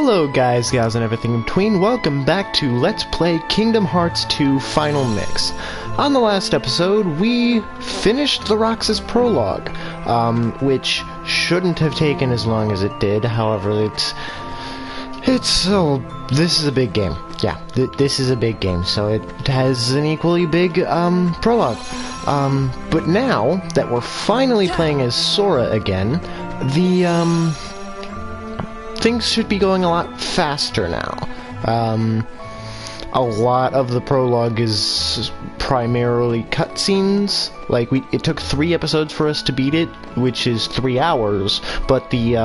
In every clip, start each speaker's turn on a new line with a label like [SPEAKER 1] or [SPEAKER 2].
[SPEAKER 1] Hello guys, gals, and everything in between. Welcome back to Let's Play Kingdom Hearts 2 Final Mix. On the last episode, we finished the Roxas prologue, which shouldn't have taken as long as it did. However, this is a big game. Yeah, this is a big game, so it has an equally big, prologue. But now that we're finally playing as Sora again, things should be going a lot faster now. A lot of the prologue is primarily cutscenes. Like, it took 3 episodes for us to beat it, which is 3 hours, but the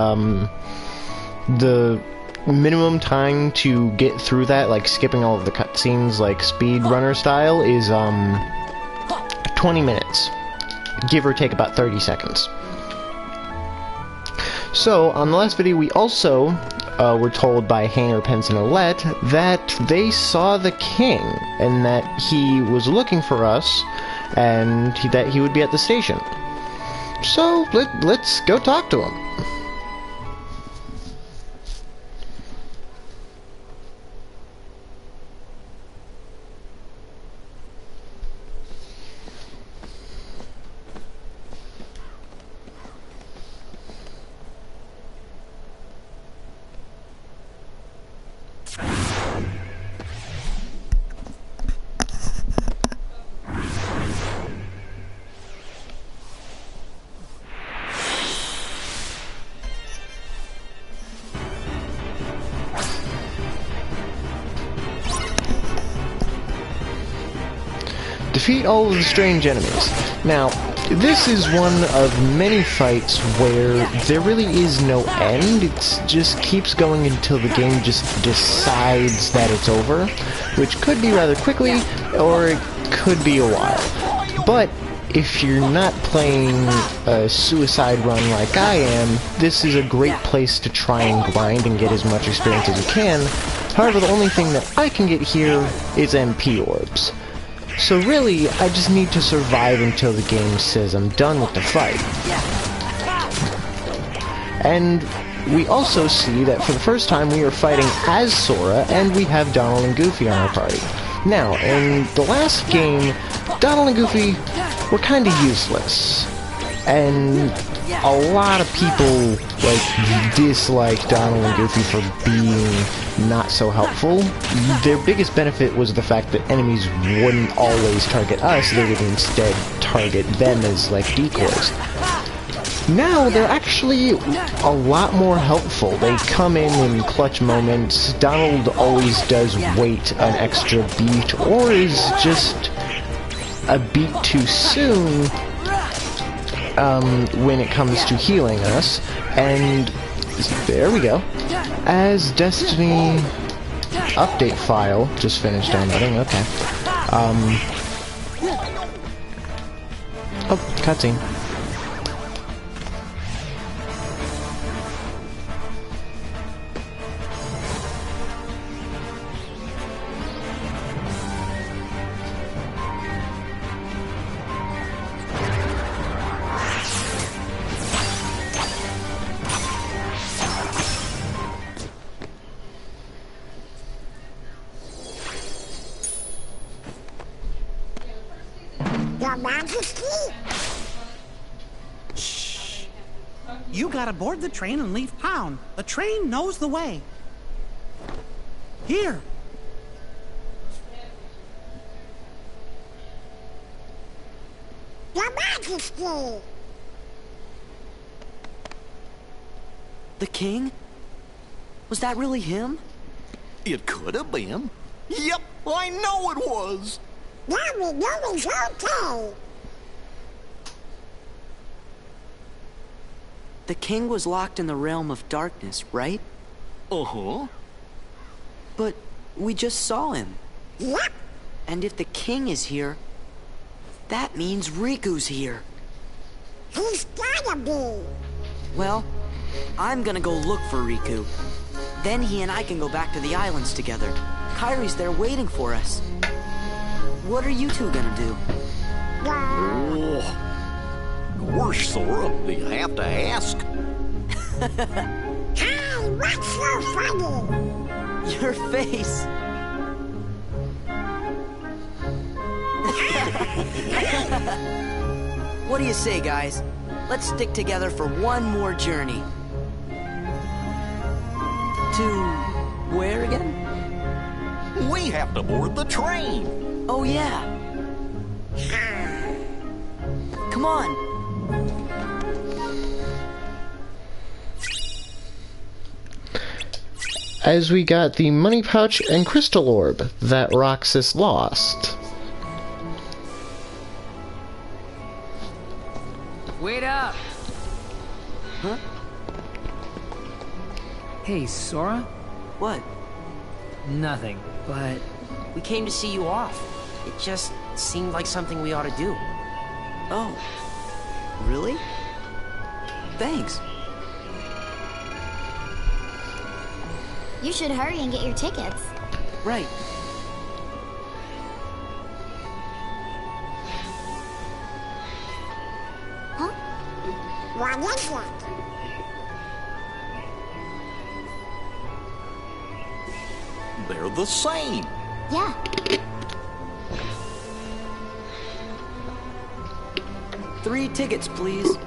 [SPEAKER 1] minimum time to get through that, like skipping all of the cutscenes, like speedrunner style, is 20 minutes. Give or take about 30 seconds. So, on the last video, we also were told by Hainer, Pence, and Olette that they saw the king, and that he was looking for us, and that he would be at the station. So, let's go talk to him. Defeat all of the strange enemies. Now, this is one of many fights where there really is no end. It just keeps going until the game just decides that it's over, which could be rather quickly, or it could be a while. But if you're not playing a suicide run like I am, this is a great place to try and grind and get as much experience as you can. However, the only thing that I can get here is MP orbs. So really, I just need to survive until the game says I'm done with the fight. And we also see that for the first time we are fighting as Sora, and we have Donald and Goofy on our party. Now, in the last game, Donald and Goofy were kinda useless. And a lot of people, dislike Donald and Goofy for being not so helpful. Their biggest benefit was the fact that enemies wouldn't always target us, they would instead target them as, decoys. Now, they're actually a lot more helpful. They come in clutch moments. Donald always does wait an extra beat, or is just a beat too soon when it comes to healing us. And there we go. As Destiny update file just finished downloading. Okay. Oh, cutscene.
[SPEAKER 2] Shh. You gotta board the train and leave town. The train knows the way. Here.
[SPEAKER 3] Your Majesty!
[SPEAKER 4] The king? Was that really him?
[SPEAKER 5] It could have been. Yep, I know it was.
[SPEAKER 3] Now we know he's okay.
[SPEAKER 4] The king was locked in the realm of darkness, right?
[SPEAKER 5] Uh-huh.
[SPEAKER 4] But we just saw him.
[SPEAKER 3] Yep.
[SPEAKER 4] And if the king is here, that means Riku's here.
[SPEAKER 3] He's gotta be.
[SPEAKER 4] Well, I'm gonna go look for Riku. Then he and I can go back to the islands together. Kairi's there waiting for us. What are you two gonna do?
[SPEAKER 5] Oh. Gosh, Sora, do you have to ask?
[SPEAKER 3] Hi, What's so funny?
[SPEAKER 4] Your face. What do you say, guys? Let's stick together for one more journey. To where again?
[SPEAKER 5] We have to board the train.
[SPEAKER 4] Oh, yeah. Come on.
[SPEAKER 1] As we got the money pouch and crystal orb that Roxas lost.
[SPEAKER 6] Wait up!
[SPEAKER 4] Huh?
[SPEAKER 6] Hey, Sora?
[SPEAKER 4] What?
[SPEAKER 6] Nothing, but
[SPEAKER 7] We came to see you off. It just seemed like something we ought to do.
[SPEAKER 4] Oh. Really? Thanks.
[SPEAKER 8] You should hurry and get your tickets.
[SPEAKER 4] Right.
[SPEAKER 8] Huh?
[SPEAKER 3] What is it?
[SPEAKER 5] They're the same.
[SPEAKER 8] Yeah.
[SPEAKER 4] Three tickets, please.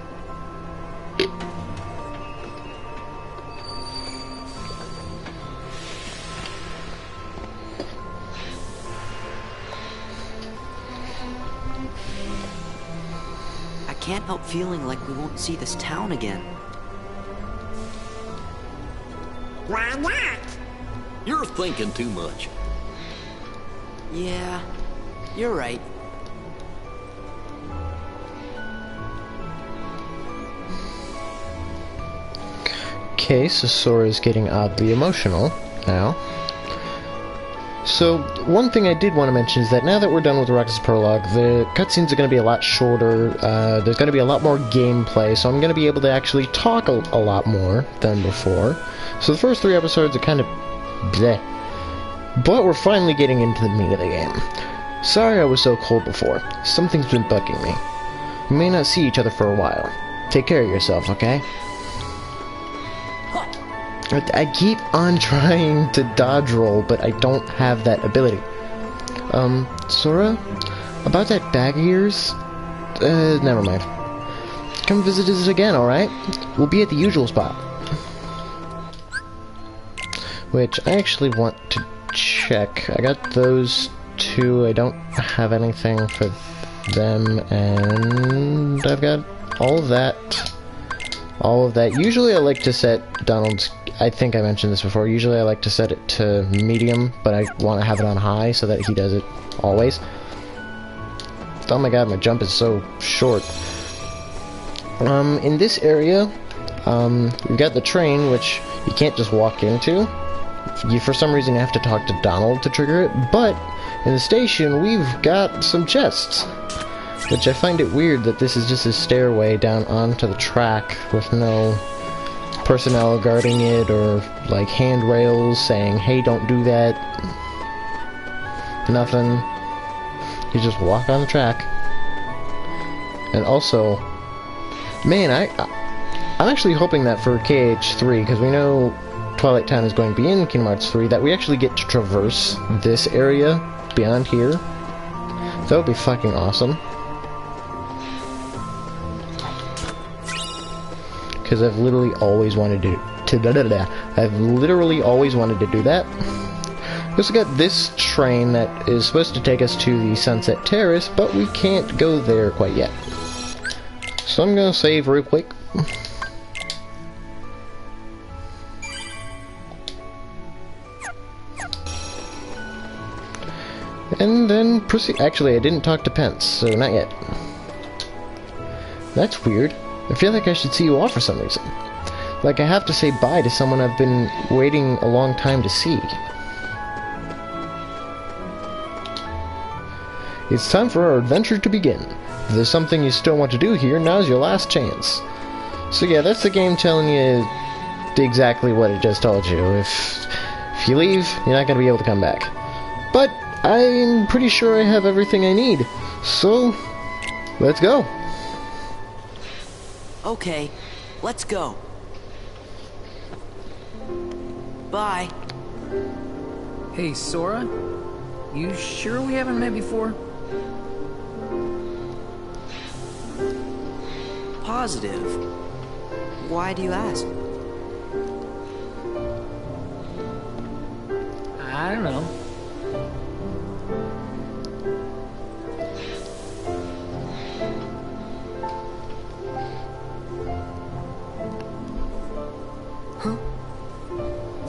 [SPEAKER 4] I can't help feeling like we won't see this town again.
[SPEAKER 3] Why not?
[SPEAKER 5] You're thinking too much.
[SPEAKER 4] Yeah, you're right.
[SPEAKER 1] Okay, so Sora's getting oddly emotional now. So, one thing I did want to mention is that now that we're done with Roxas Prologue, the cutscenes are going to be a lot shorter, there's going to be a lot more gameplay, so I'm going to be able to actually talk a lot more than before. So the first 3 episodes are kind of bleh. But we're finally getting into the meat of the game. Sorry I was so cold before. Something's been bugging me. We may not see each other for a while. Take care of yourself, okay? I keep on trying to dodge roll, but I don't have that ability. Sora? About that bag of yours? Never mind. Come visit us again, alright? We'll be at the usual spot. Which, I actually want to check. I got those 2. I don't have anything for them, and I've got all of that. All of that. Usually I like to set Donald's... I think I mentioned this before. Usually I like to set it to medium, but I want to have it on high so that he does it always. Oh my god, my jump is so short. In this area, we've got the train, which you can't just walk into. For some reason you have to talk to Donald to trigger it, but in the station we've got some chests. Which I find it weird that this is just a stairway down onto the track with no personnel guarding it or like handrails saying, hey, don't do that. Nothing. You just walk on the track. And also, man, I'm actually hoping that for KH3, because we know Twilight Town is going to be in Kingdom Hearts 3, that we actually get to traverse this area beyond here. That would be fucking awesome. Because I've literally always wanted to do that. We also got this train that is supposed to take us to the Sunset Terrace, but we can't go there quite yet. So I'm gonna save real quick. And then proceed. Actually, I didn't talk to Pence, so not yet. That's weird. I feel like I should see you off for some reason. Like I have to say bye to someone I've been waiting a long time to see. It's time for our adventure to begin. If there's something you still want to do here, now's your last chance. So yeah, that's the game telling you exactly what it just told you. If you leave, you're not going to be able to come back. But I'm pretty sure I have everything I need. So, let's go.
[SPEAKER 4] Okay, let's go. Bye.
[SPEAKER 6] Hey, Sora? You sure we haven't met before?
[SPEAKER 4] Positive. Why do you ask?
[SPEAKER 6] I don't know.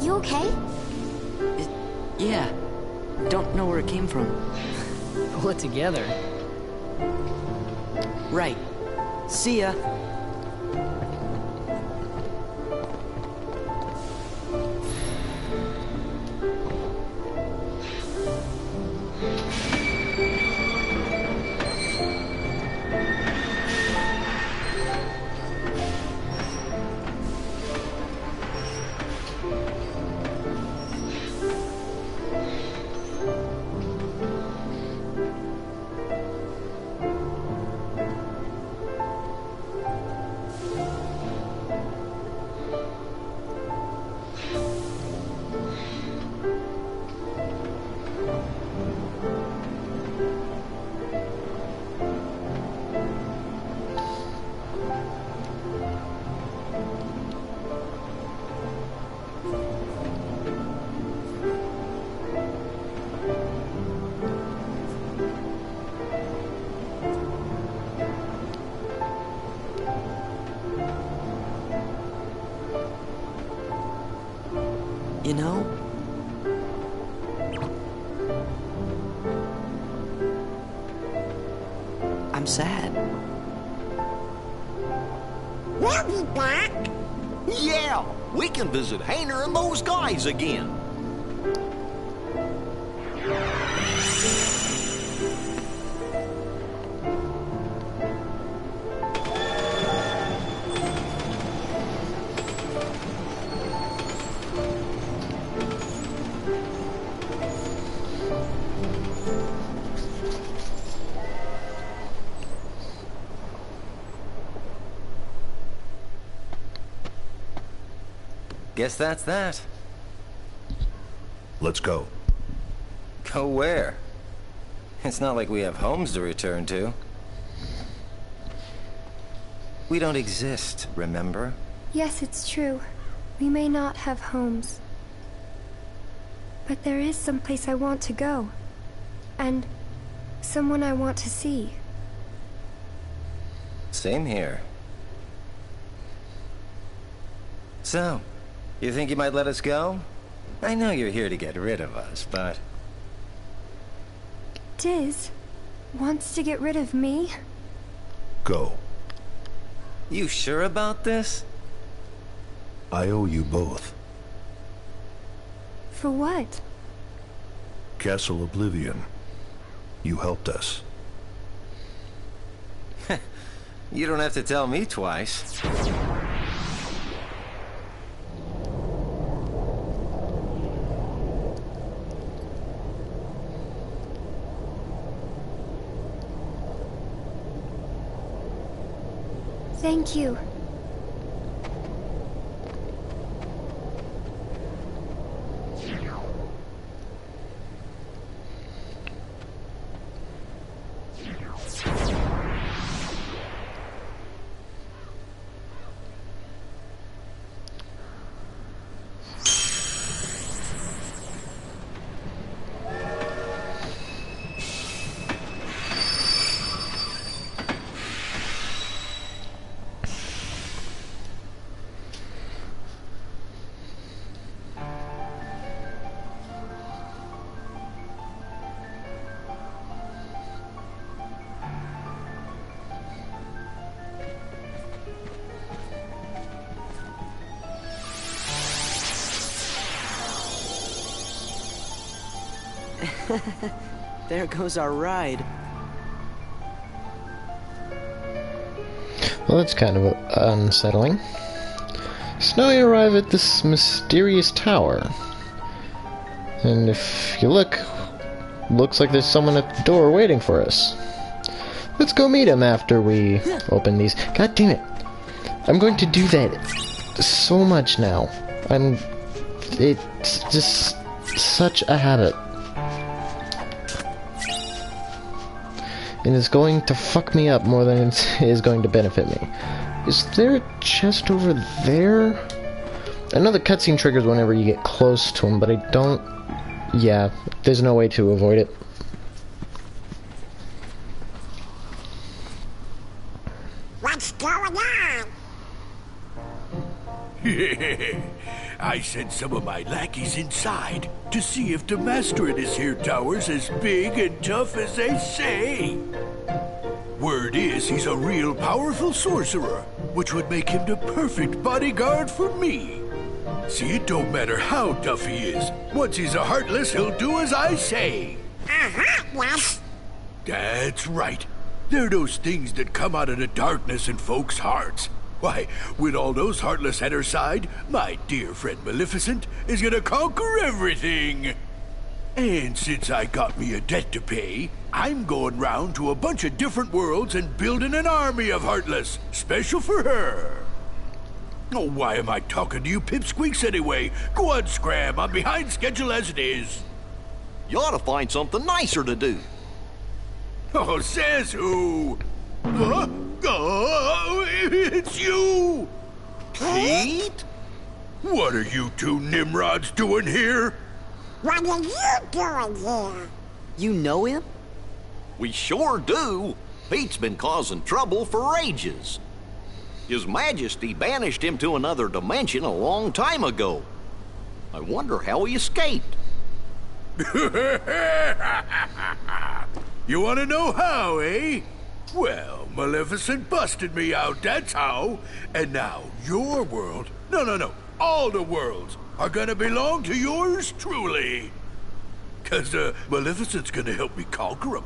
[SPEAKER 8] You okay?
[SPEAKER 4] Yeah. Don't know where it came from.
[SPEAKER 6] Pull it together.
[SPEAKER 4] Right. See ya. You know, I'm sad.
[SPEAKER 3] We'll be back.
[SPEAKER 5] Yeah, we can visit Hayner and those guys again.
[SPEAKER 9] Guess that's that.
[SPEAKER 10] Let's go.
[SPEAKER 9] Go where? It's not like we have homes to return to. We don't exist, remember?
[SPEAKER 11] Yes, it's true. We may not have homes. But there is some place I want to go. And someone I want to see.
[SPEAKER 9] Same here. So, you think you might let us go? I know you're here to get rid of us, but...
[SPEAKER 11] Diz wants to get rid of me?
[SPEAKER 10] Go.
[SPEAKER 9] You sure about this?
[SPEAKER 10] I owe you both.
[SPEAKER 11] For what?
[SPEAKER 10] Castle Oblivion. You helped us.
[SPEAKER 9] You don't have to tell me twice.
[SPEAKER 11] Thank you.
[SPEAKER 4] There goes our ride.
[SPEAKER 1] Well, that's kind of unsettling. So now we arrive at this mysterious tower. And if you look, looks like there's someone at the door waiting for us. Let's go meet him after we open these. God damn it. I'm going to do that so much now. I'm it's just such a habit. And it's going to fuck me up more than it is going to benefit me. Is there a chest over there? I know the cutscene triggers whenever you get close to him, but I don't... Yeah, there's no way to avoid it.
[SPEAKER 3] What's going on?
[SPEAKER 12] I sent some of my lackeys inside to see if the master in this here tower's as big and tough as they say. Word is he's a real powerful sorcerer, which would make him the perfect bodyguard for me. See, it don't matter how tough he is. Once he's a Heartless, he'll do as I say.
[SPEAKER 3] Heartless?
[SPEAKER 12] That's right. They're those things that come out of the darkness in folks' hearts. Why, with all those Heartless at her side, my dear friend Maleficent is gonna conquer everything. And since I got me a debt to pay, I'm going round to a bunch of different worlds and building an army of Heartless, special for her. Oh, why am I talking to you pipsqueaks anyway? Go on, Scram, I'm behind schedule as it is.
[SPEAKER 5] You ought to find something nicer to do.
[SPEAKER 12] Oh, says who? Huh? Oh, it's you!
[SPEAKER 5] Pete?
[SPEAKER 12] What are you two Nimrods doing here?
[SPEAKER 3] What are you doing here?
[SPEAKER 4] You know him?
[SPEAKER 5] We sure do. Pete's been causing trouble for ages. His Majesty banished him to another dimension a long time ago. I wonder how he escaped.
[SPEAKER 12] You want to know how, eh? Well, Maleficent busted me out, that's how. And now your world, no, all the worlds are gonna belong to yours truly. 'Cause Maleficent's gonna help me conquer them.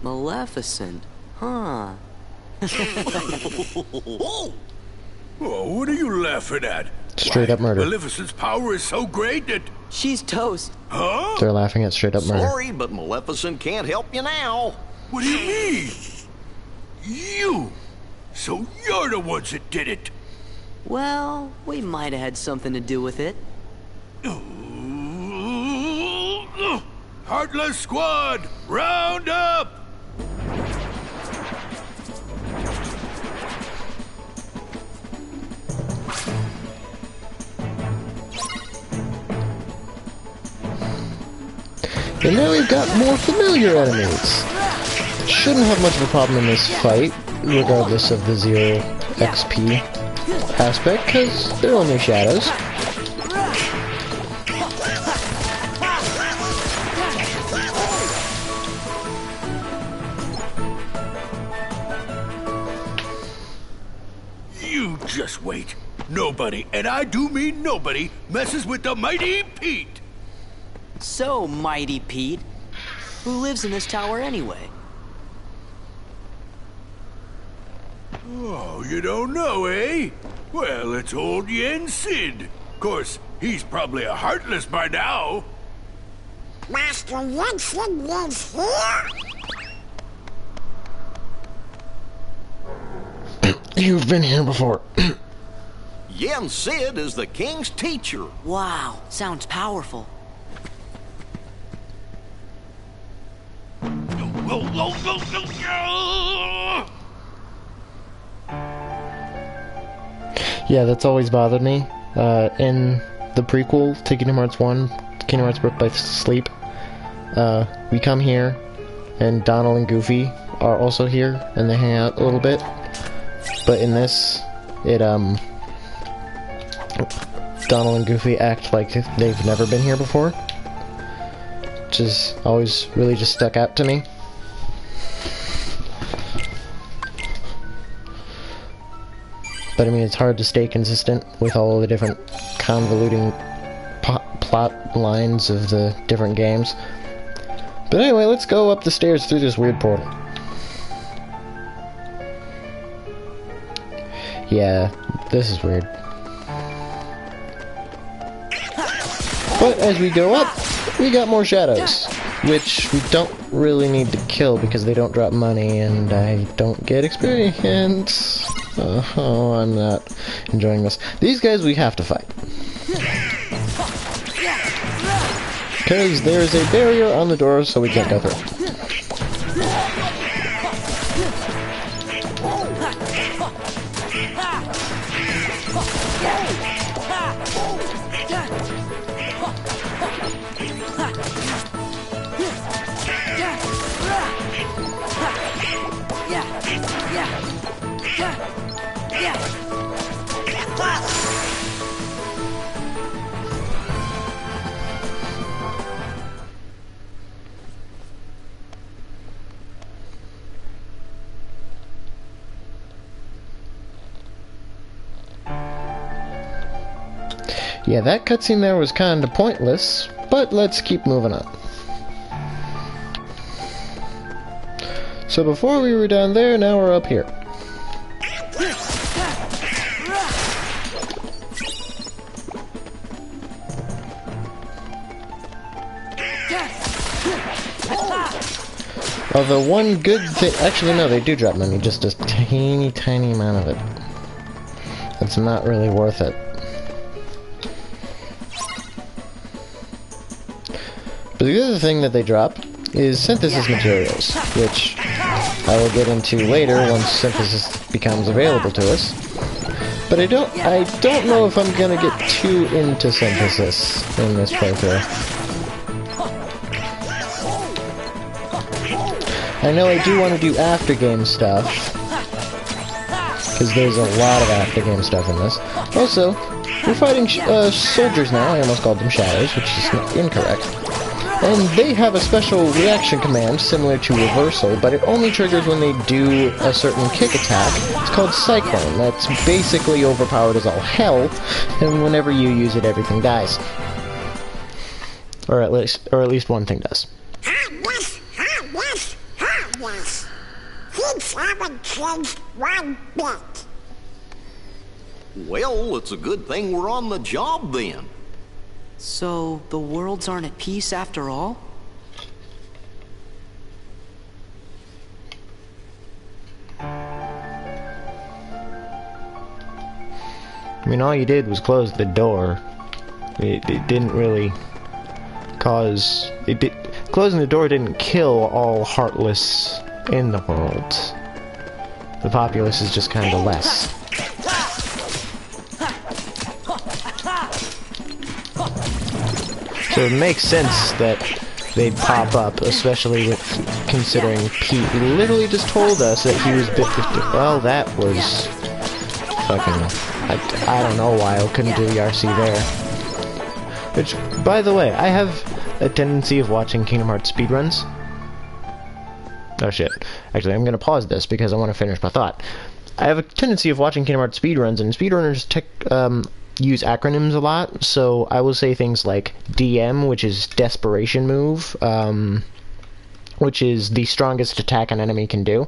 [SPEAKER 4] Maleficent? Huh.
[SPEAKER 12] Oh, what are you laughing at?
[SPEAKER 1] Straight up murder.
[SPEAKER 12] Maleficent's power is so great that...
[SPEAKER 4] She's toast.
[SPEAKER 12] Huh?
[SPEAKER 1] They're laughing at straight up murder.
[SPEAKER 5] Sorry, but Maleficent can't help you now.
[SPEAKER 12] What do you mean? You! So you're the ones that did it!
[SPEAKER 4] Well, we might have had something to do with it.
[SPEAKER 12] Heartless Squad, round up!
[SPEAKER 1] And now we've got more familiar enemies. Shouldn't have much of a problem in this fight, regardless of the 0 XP aspect, because they're only shadows.
[SPEAKER 12] You just wait. Nobody, and I do mean nobody, messes with the mighty Pete!
[SPEAKER 4] So, Mighty Pete, who lives in this tower anyway?
[SPEAKER 12] Oh, you don't know, eh? Well, it's old Yen Sid. Of course, he's probably a Heartless by now.
[SPEAKER 3] Master Jensen lives here?
[SPEAKER 1] You've been here before.
[SPEAKER 5] Yen Sid is the king's teacher.
[SPEAKER 4] Wow, sounds powerful.
[SPEAKER 1] Yeah, that's always bothered me. In the prequel to Kingdom Hearts 1, Kingdom Hearts Birth by Sleep, we come here, and Donald and Goofy are also here, and they hang out a little bit. But in this, Donald and Goofy act like they've never been here before. Which has always really just stuck out to me. But I mean, it's hard to stay consistent with all the different convoluting plot lines of the different games. But anyway, let's go up the stairs through this weird portal. Yeah, this is weird. But as we go up, we got more shadows, which we don't really need to kill because they don't drop money and I don't get experience. Oh, I'm not enjoying this. These guys we have to fight. Because there's a barrier on the door, so we can't go through. Yeah, that cutscene there was kind of pointless, but let's keep moving on. So before we were down there, now we're up here. Although one good thing... Actually, no, they do drop money, just a teeny, tiny amount of it. It's not really worth it. But the other thing that they drop is synthesis materials, which I will get into later once synthesis becomes available to us. But I don't know if I'm gonna get too into synthesis in this playthrough. I know I do want to do after-game stuff, because there's a lot of after-game stuff in this. Also, we're fighting soldiers now. I almost called them shadows, which is incorrect. And they have a special reaction command similar to reversal, but it only triggers when they do a certain kick attack. It's called Cyclone. That's basically overpowered as all hell, and whenever you use it, everything dies. Or at least one thing does.
[SPEAKER 3] Yes. Things haven't changed one bit.
[SPEAKER 5] Well, it's a good thing we're on the job then.
[SPEAKER 4] So, the worlds aren't at peace after all?
[SPEAKER 1] I mean, all you did was close the door. It didn't really cause... Closing the door didn't kill all Heartless in the world. The populace is just kind of less. So it makes sense that they'd pop up, especially with considering Pete literally just told us that he was well, that was fucking... I don't know why I couldn't do the RC there. Which, by the way, I have a tendency of watching Kingdom Hearts speedruns. Oh shit. Actually, I'm gonna pause this because I want to finish my thought. I have a tendency of watching Kingdom Hearts speedruns, and speedrunners use acronyms a lot, so I will say things like DM, which is Desperation Move, which is the strongest attack an enemy can do.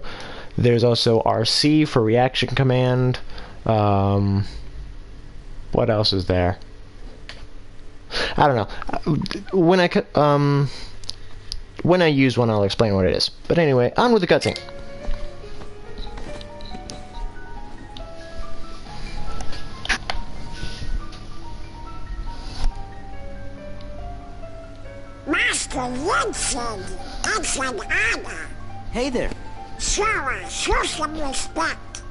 [SPEAKER 1] There's also RC for Reaction Command. What else is there? I don't know. When I use one, I'll explain what it is. But anyway, on with the cutscene.
[SPEAKER 3] Master Jensen, it's an honor.
[SPEAKER 4] Hey there.
[SPEAKER 3] Sora, show some respect.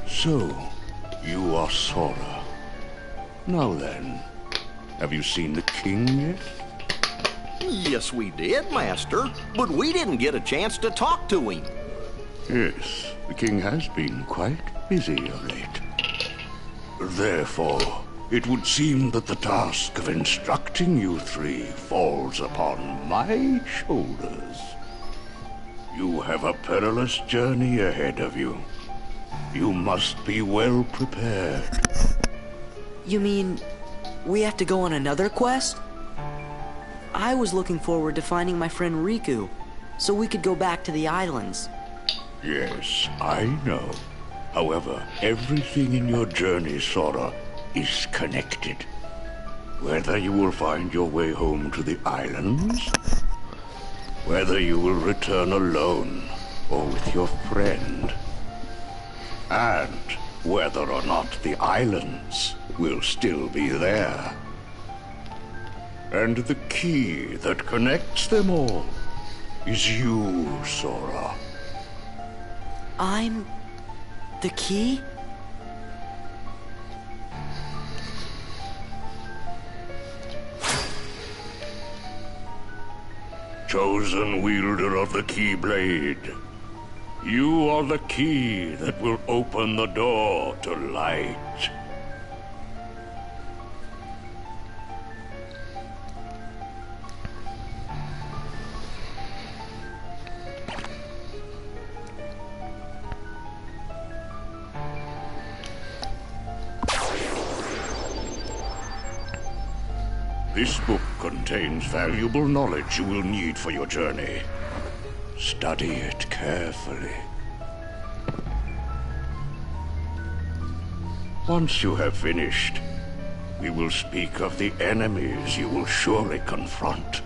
[SPEAKER 12] So, you are Sora. Now then, have you seen the king yet?
[SPEAKER 5] Yes, we did, Master, but we didn't get a chance to talk to him.
[SPEAKER 12] Yes, the king has been quite busy of late. Therefore, it would seem that the task of instructing you three falls upon my shoulders. You have a perilous journey ahead of you. You must be well prepared.
[SPEAKER 4] You mean, we have to go on another quest? I was looking forward to finding my friend Riku, so we could go back to the islands.
[SPEAKER 12] Yes, I know. However, everything in your journey, Sora, is connected. Whether you will find your way home to the islands, whether you will return alone or with your friend, and whether or not the islands will still be there. And the key that connects them all is you, Sora.
[SPEAKER 4] I'm the key?
[SPEAKER 12] Chosen wielder of the Keyblade, you are the key that will open the door to light. This book contains valuable knowledge you will need for your journey. Study it carefully. Once you have finished, we will speak of the enemies you will surely confront.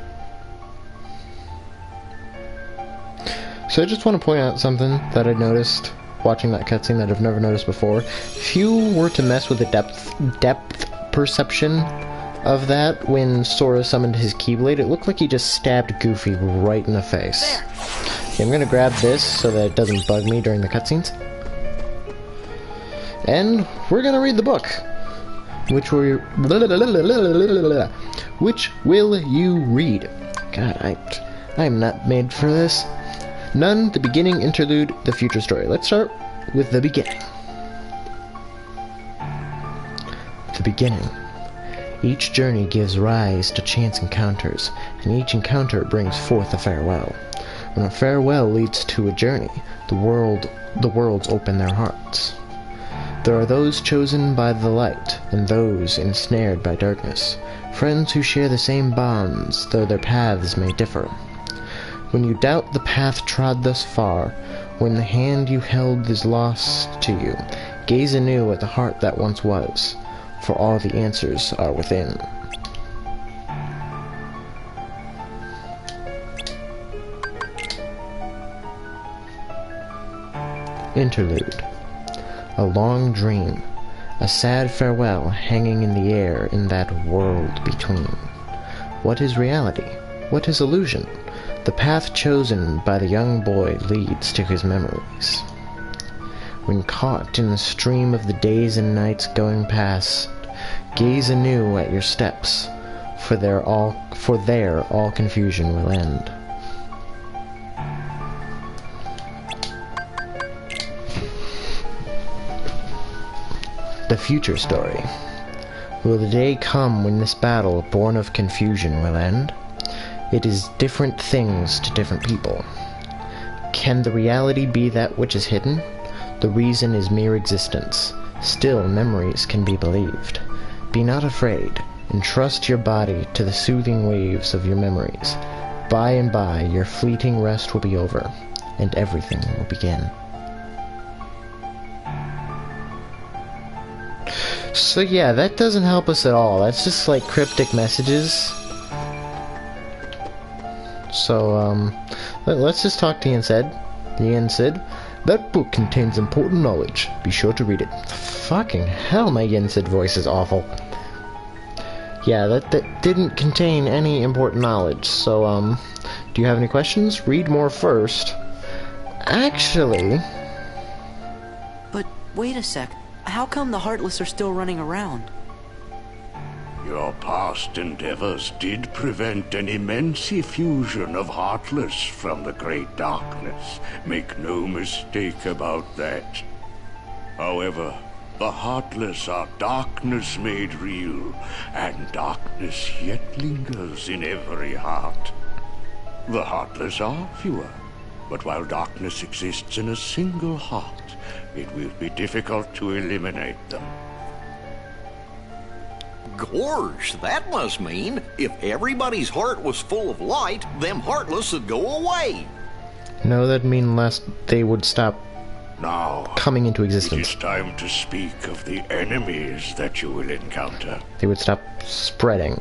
[SPEAKER 1] So I just want to point out something that I noticed watching that cutscene that I've never noticed before. If you were to mess with the depth perception of that when Sora summoned his Keyblade, it looked like he just stabbed Goofy right in the face. Okay, I'm gonna grab this so that it doesn't bug me during the cutscenes. And we're gonna read the book. Which will you read? God, I'm not made for this. None, the beginning, interlude, the future story. Let's start with the beginning. The beginning. Each journey gives rise to chance encounters, and each encounter brings forth a farewell. When a farewell leads to a journey, the worlds open their hearts. There are those chosen by the light, and those ensnared by darkness, friends who share the same bonds, though their paths may differ. When you doubt the path trod thus far, when the hand you held is lost to you, gaze anew at the heart that once was, for all the answers are within. Interlude. A long dream, a sad farewell hanging in the air in that world between. What is reality? What is illusion? The path chosen by the young boy leads to his memories. When caught in the stream of the days and nights going past, gaze anew at your steps, for there all confusion will end. The future story. Will the day come when this battle, born of confusion, will end? It is different things to different people. Can the reality be that which is hidden? The reason is mere existence. Still, memories can be believed. Be not afraid. Entrust your body to the soothing waves of your memories. By and by, your fleeting rest will be over, and everything will begin. So yeah, that doesn't help us at all. That's just like cryptic messages. So, let's just talk to Yen Sid. That book contains important knowledge. Be sure to read it. Fucking hell, my Yen Sid voice is awful. Yeah, that didn't contain any important knowledge. So, do you have any questions? Read more first. Actually...
[SPEAKER 4] But wait a sec. How come the Heartless are still running around?
[SPEAKER 12] Your past endeavors did prevent an immense effusion of Heartless from the Great Darkness. Make no mistake about that. However, the Heartless are darkness made real, and darkness yet lingers in every heart. The Heartless are fewer, but while darkness exists in a single heart, it will be difficult to eliminate them.
[SPEAKER 5] Gorge, that must mean if everybody's heart was full of light, them Heartless would go away.
[SPEAKER 1] No, that'd mean less they would stop coming into existence.
[SPEAKER 12] It is time to speak of the enemies that you will encounter.
[SPEAKER 1] They would stop spreading.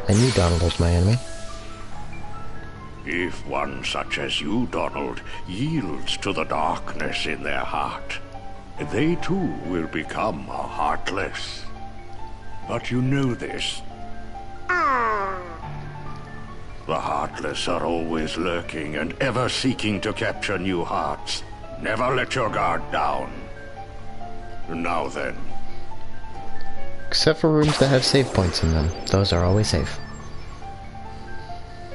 [SPEAKER 1] I knew Donald was my enemy.
[SPEAKER 12] If one such as you, Donald, yields to the darkness in their heart, they too will become heartless. But you know this. The heartless are always lurking and ever seeking to capture new hearts. Never let your guard down. Now then.
[SPEAKER 1] Except for rooms that have save points in them. Those are always safe.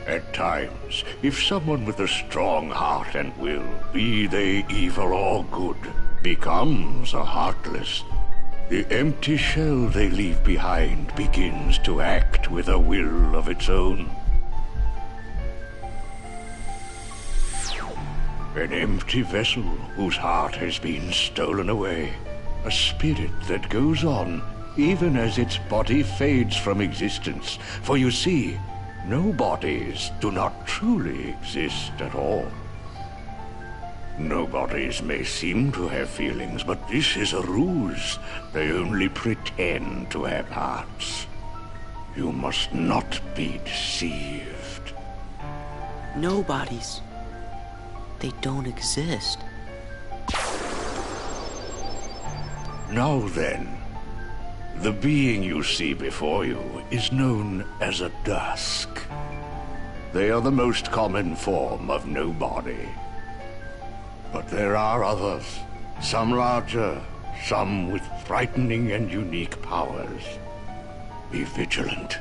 [SPEAKER 12] At times, if someone with a strong heart and will, be they evil or good, becomes a heartless, the empty shell they leave behind begins to act with a will of its own. An empty vessel whose heart has been stolen away. A spirit that goes on even as its body fades from existence. For you see, no bodies do not truly exist at all. No bodies may seem to have feelings, but this is a ruse. They only pretend to have hearts. You must not be deceived.
[SPEAKER 4] No bodies. They don't exist.
[SPEAKER 12] Now then, the being you see before you is known as a dusk. They are the most common form of nobody. But there are others, some larger, some with frightening and unique powers. Be vigilant.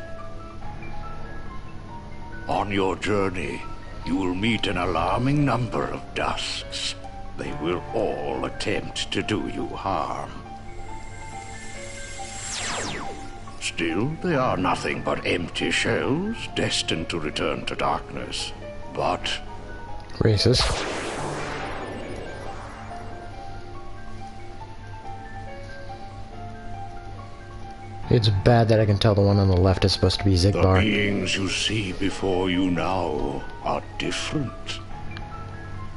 [SPEAKER 12] On your journey, you will meet an alarming number of dusks. They will all attempt to do you harm. Still, they are nothing but empty shells, destined to return to darkness. But...
[SPEAKER 1] Racist. It's bad that I can tell the one on the left is supposed to be Zigbar.
[SPEAKER 12] The beings you see before you now are different.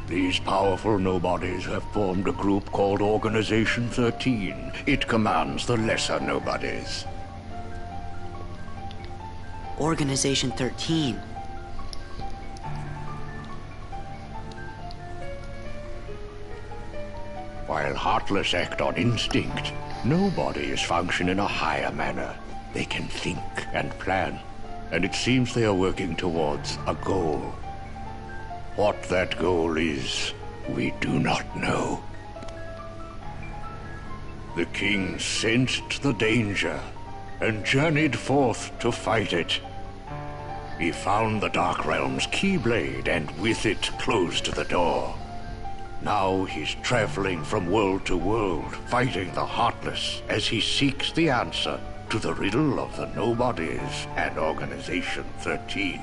[SPEAKER 12] These powerful nobodies have formed a group called Organization 13. It commands the lesser nobodies.
[SPEAKER 4] Organization 13.
[SPEAKER 12] While heartless act on instinct, nobodies function in a higher manner. They can think and plan, and it seems they are working towards a goal. What that goal is, we do not know. The king sensed the danger and journeyed forth to fight it. He found the Dark Realm's Keyblade and with it closed the door. Now he's traveling from world to world, fighting the Heartless as he seeks the answer to the riddle of the Nobodies and Organization 13.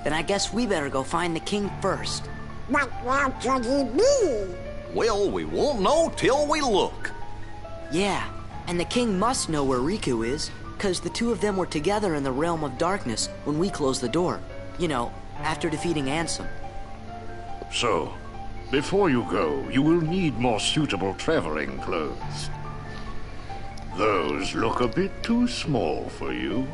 [SPEAKER 4] Then I guess we better go find the king first.
[SPEAKER 3] But where could he be?
[SPEAKER 5] Well, we won't know till we look.
[SPEAKER 4] Yeah, and the king must know where Riku is, because the two of them were together in the Realm of Darkness when we closed the door. You know, after defeating Ansem.
[SPEAKER 12] So, before you go, you will need more suitable traveling clothes. Those look a bit too small for you.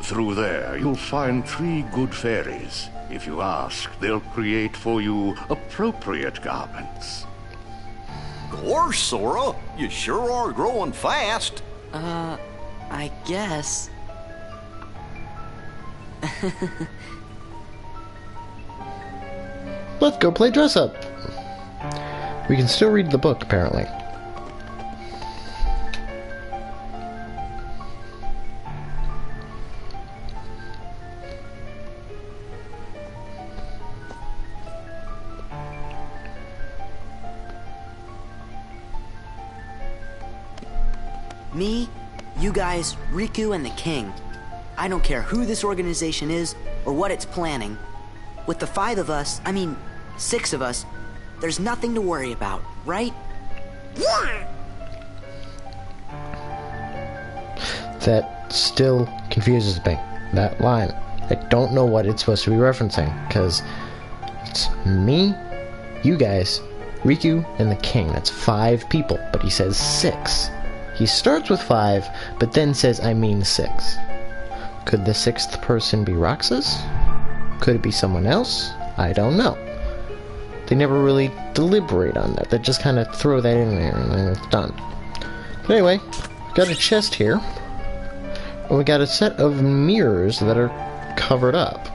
[SPEAKER 12] Through there, you'll find 3 good fairies. If you ask, they'll create for you appropriate garments.
[SPEAKER 5] Gosh, Sora, you sure are growing fast.
[SPEAKER 4] I guess.
[SPEAKER 1] Let's go play dress up. We can still read the book, apparently.
[SPEAKER 4] Me, you guys, Riku, and the king. I don't care who this organization is or what it's planning. With the 5 of us, 6 of us, there's nothing to worry about, right?
[SPEAKER 3] Yeah.
[SPEAKER 1] That still confuses me. That line. I don't know what it's supposed to be referencing, because it's me, you guys, Riku, and the king. That's 5 people, but he says 6. He starts with 5, but then says, 6. Could the sixth person be Roxas? Could it be someone else? I don't know. They never really deliberate on that. They just kind of throw that in there and then it's done. But anyway, got a chest here. And we got a set of mirrors that are covered up.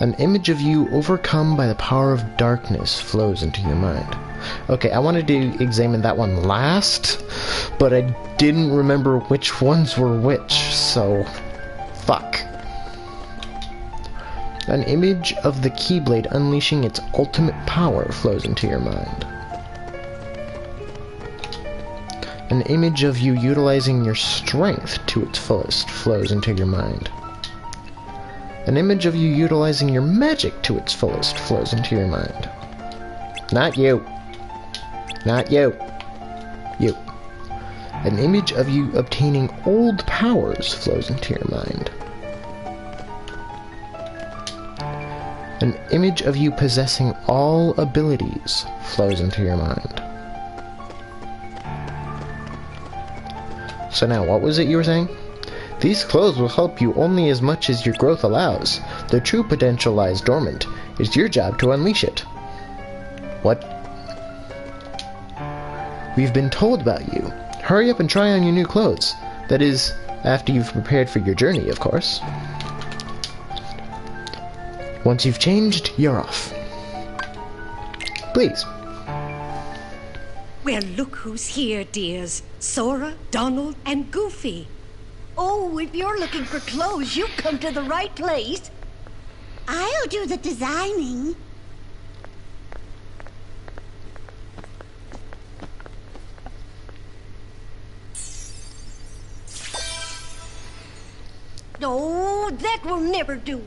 [SPEAKER 1] An image of you overcome by the power of darkness flows into your mind. Okay, I wanted to examine that one last, but I didn't remember which ones were which, so fuck. An image of the Keyblade unleashing its ultimate power flows into your mind. An image of you utilizing your strength to its fullest flows into your mind. An image of you utilizing your magic to its fullest flows into your mind. Not you. Not you. You. An image of you obtaining old powers flows into your mind. An image of you possessing all abilities flows into your mind. So now, what was it you were saying? These clothes will help you only as much as your growth allows. The true potential lies dormant. It's your job to unleash it. What? We've been told about you. Hurry up and try on your new clothes. That is, after you've prepared for your journey, of course. Once you've changed, you're off. Please.
[SPEAKER 13] Well, look who's here, dears. Sora, Donald, and Goofy.
[SPEAKER 14] Oh, if you're looking for clothes, you've come to the right place.
[SPEAKER 3] I'll do the designing.
[SPEAKER 14] Oh, that will never do.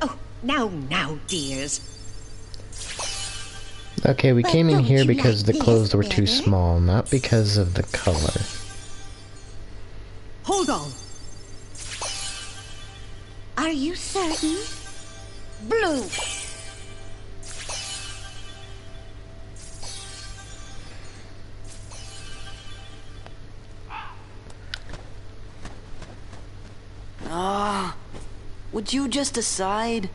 [SPEAKER 13] Oh, now, dears.
[SPEAKER 1] Okay, we came in here because the
[SPEAKER 3] like
[SPEAKER 1] clothes were
[SPEAKER 3] this
[SPEAKER 1] too
[SPEAKER 3] better?
[SPEAKER 1] small, not because of the color.
[SPEAKER 13] Hold on.
[SPEAKER 3] Are you certain?
[SPEAKER 14] Blue.
[SPEAKER 4] Would you just decide?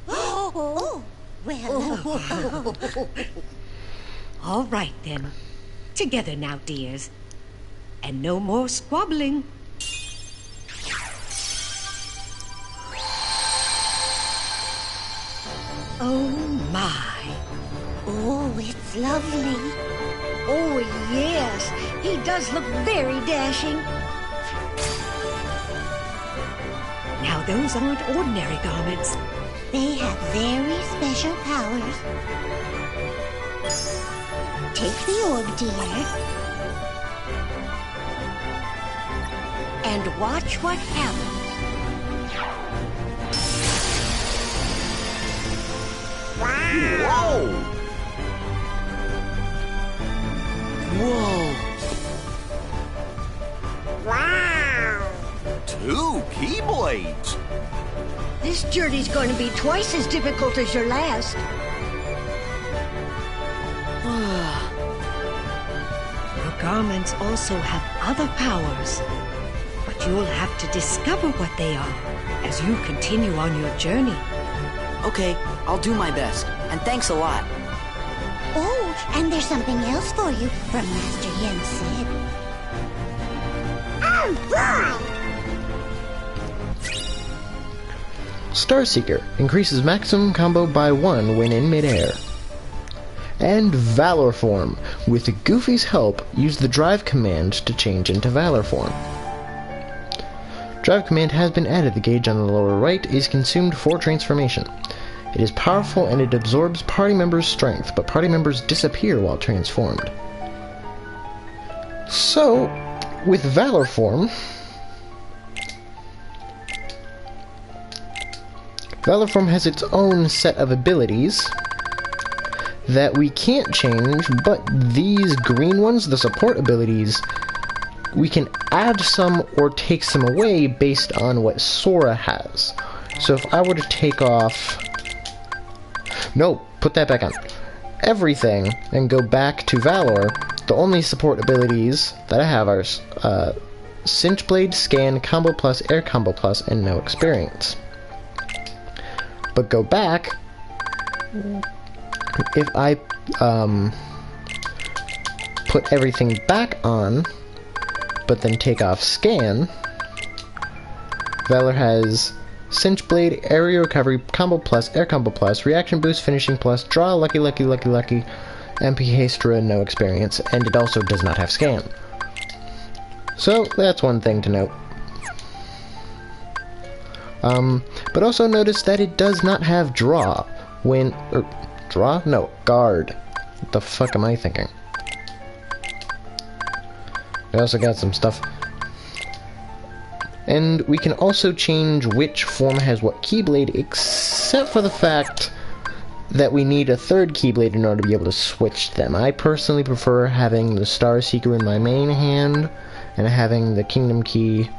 [SPEAKER 3] Oh, well.
[SPEAKER 13] All right, then. Together now, dears. And no more squabbling. Oh, my.
[SPEAKER 3] Oh, it's lovely.
[SPEAKER 14] Oh, yes. He does look very dashing.
[SPEAKER 13] Now, those aren't ordinary garments.
[SPEAKER 3] They have very special powers. Take the orb, dear.
[SPEAKER 14] And watch what happens.
[SPEAKER 5] Whoa! Whoa!
[SPEAKER 3] Wow!
[SPEAKER 5] 2 Keyblades!
[SPEAKER 14] This journey's going to be twice as difficult as your last.
[SPEAKER 13] Your garments also have other powers. But you'll have to discover what they are as you continue on your journey.
[SPEAKER 4] Okay, I'll do my best. And thanks a lot.
[SPEAKER 3] Oh, and there's something else for you from Master Yen Sid. Oh, boy!
[SPEAKER 1] Starseeker increases maximum combo by 1 when in midair. And Valor Form. With Goofy's help, use the Drive command to change into Valor Form. Drive command has been added. The gauge on the lower right is consumed for transformation. It is powerful and it absorbs party members' strength, but party members disappear while transformed. So, with Valor Form, Valor Form has its own set of abilities that we can't change, but these green ones, the support abilities, we can add some or take some away based on what Sora has. So if I were to take off... No, put that back on. Everything, and go back to Valor, the only support abilities that I have are Cinch Blade, Scan, Combo Plus, Air Combo Plus, and no experience. But go back, if I put everything back on, but then take off Scan, Valor has Cinch Blade, Area Recovery, Combo Plus, Air Combo Plus, Reaction Boost, Finishing Plus, Draw, Lucky, MP Haste, Ruin, no experience, and it also does not have Scan. So, that's one thing to note. But also notice that it does not have Draw when... Draw? No, Guard. What the fuck am I thinking? We also got some stuff. And we can also change which form has what Keyblade, except for the fact that we need a third Keyblade in order to be able to switch them. I personally prefer having the Star Seeker in my main hand, and having the Kingdom Key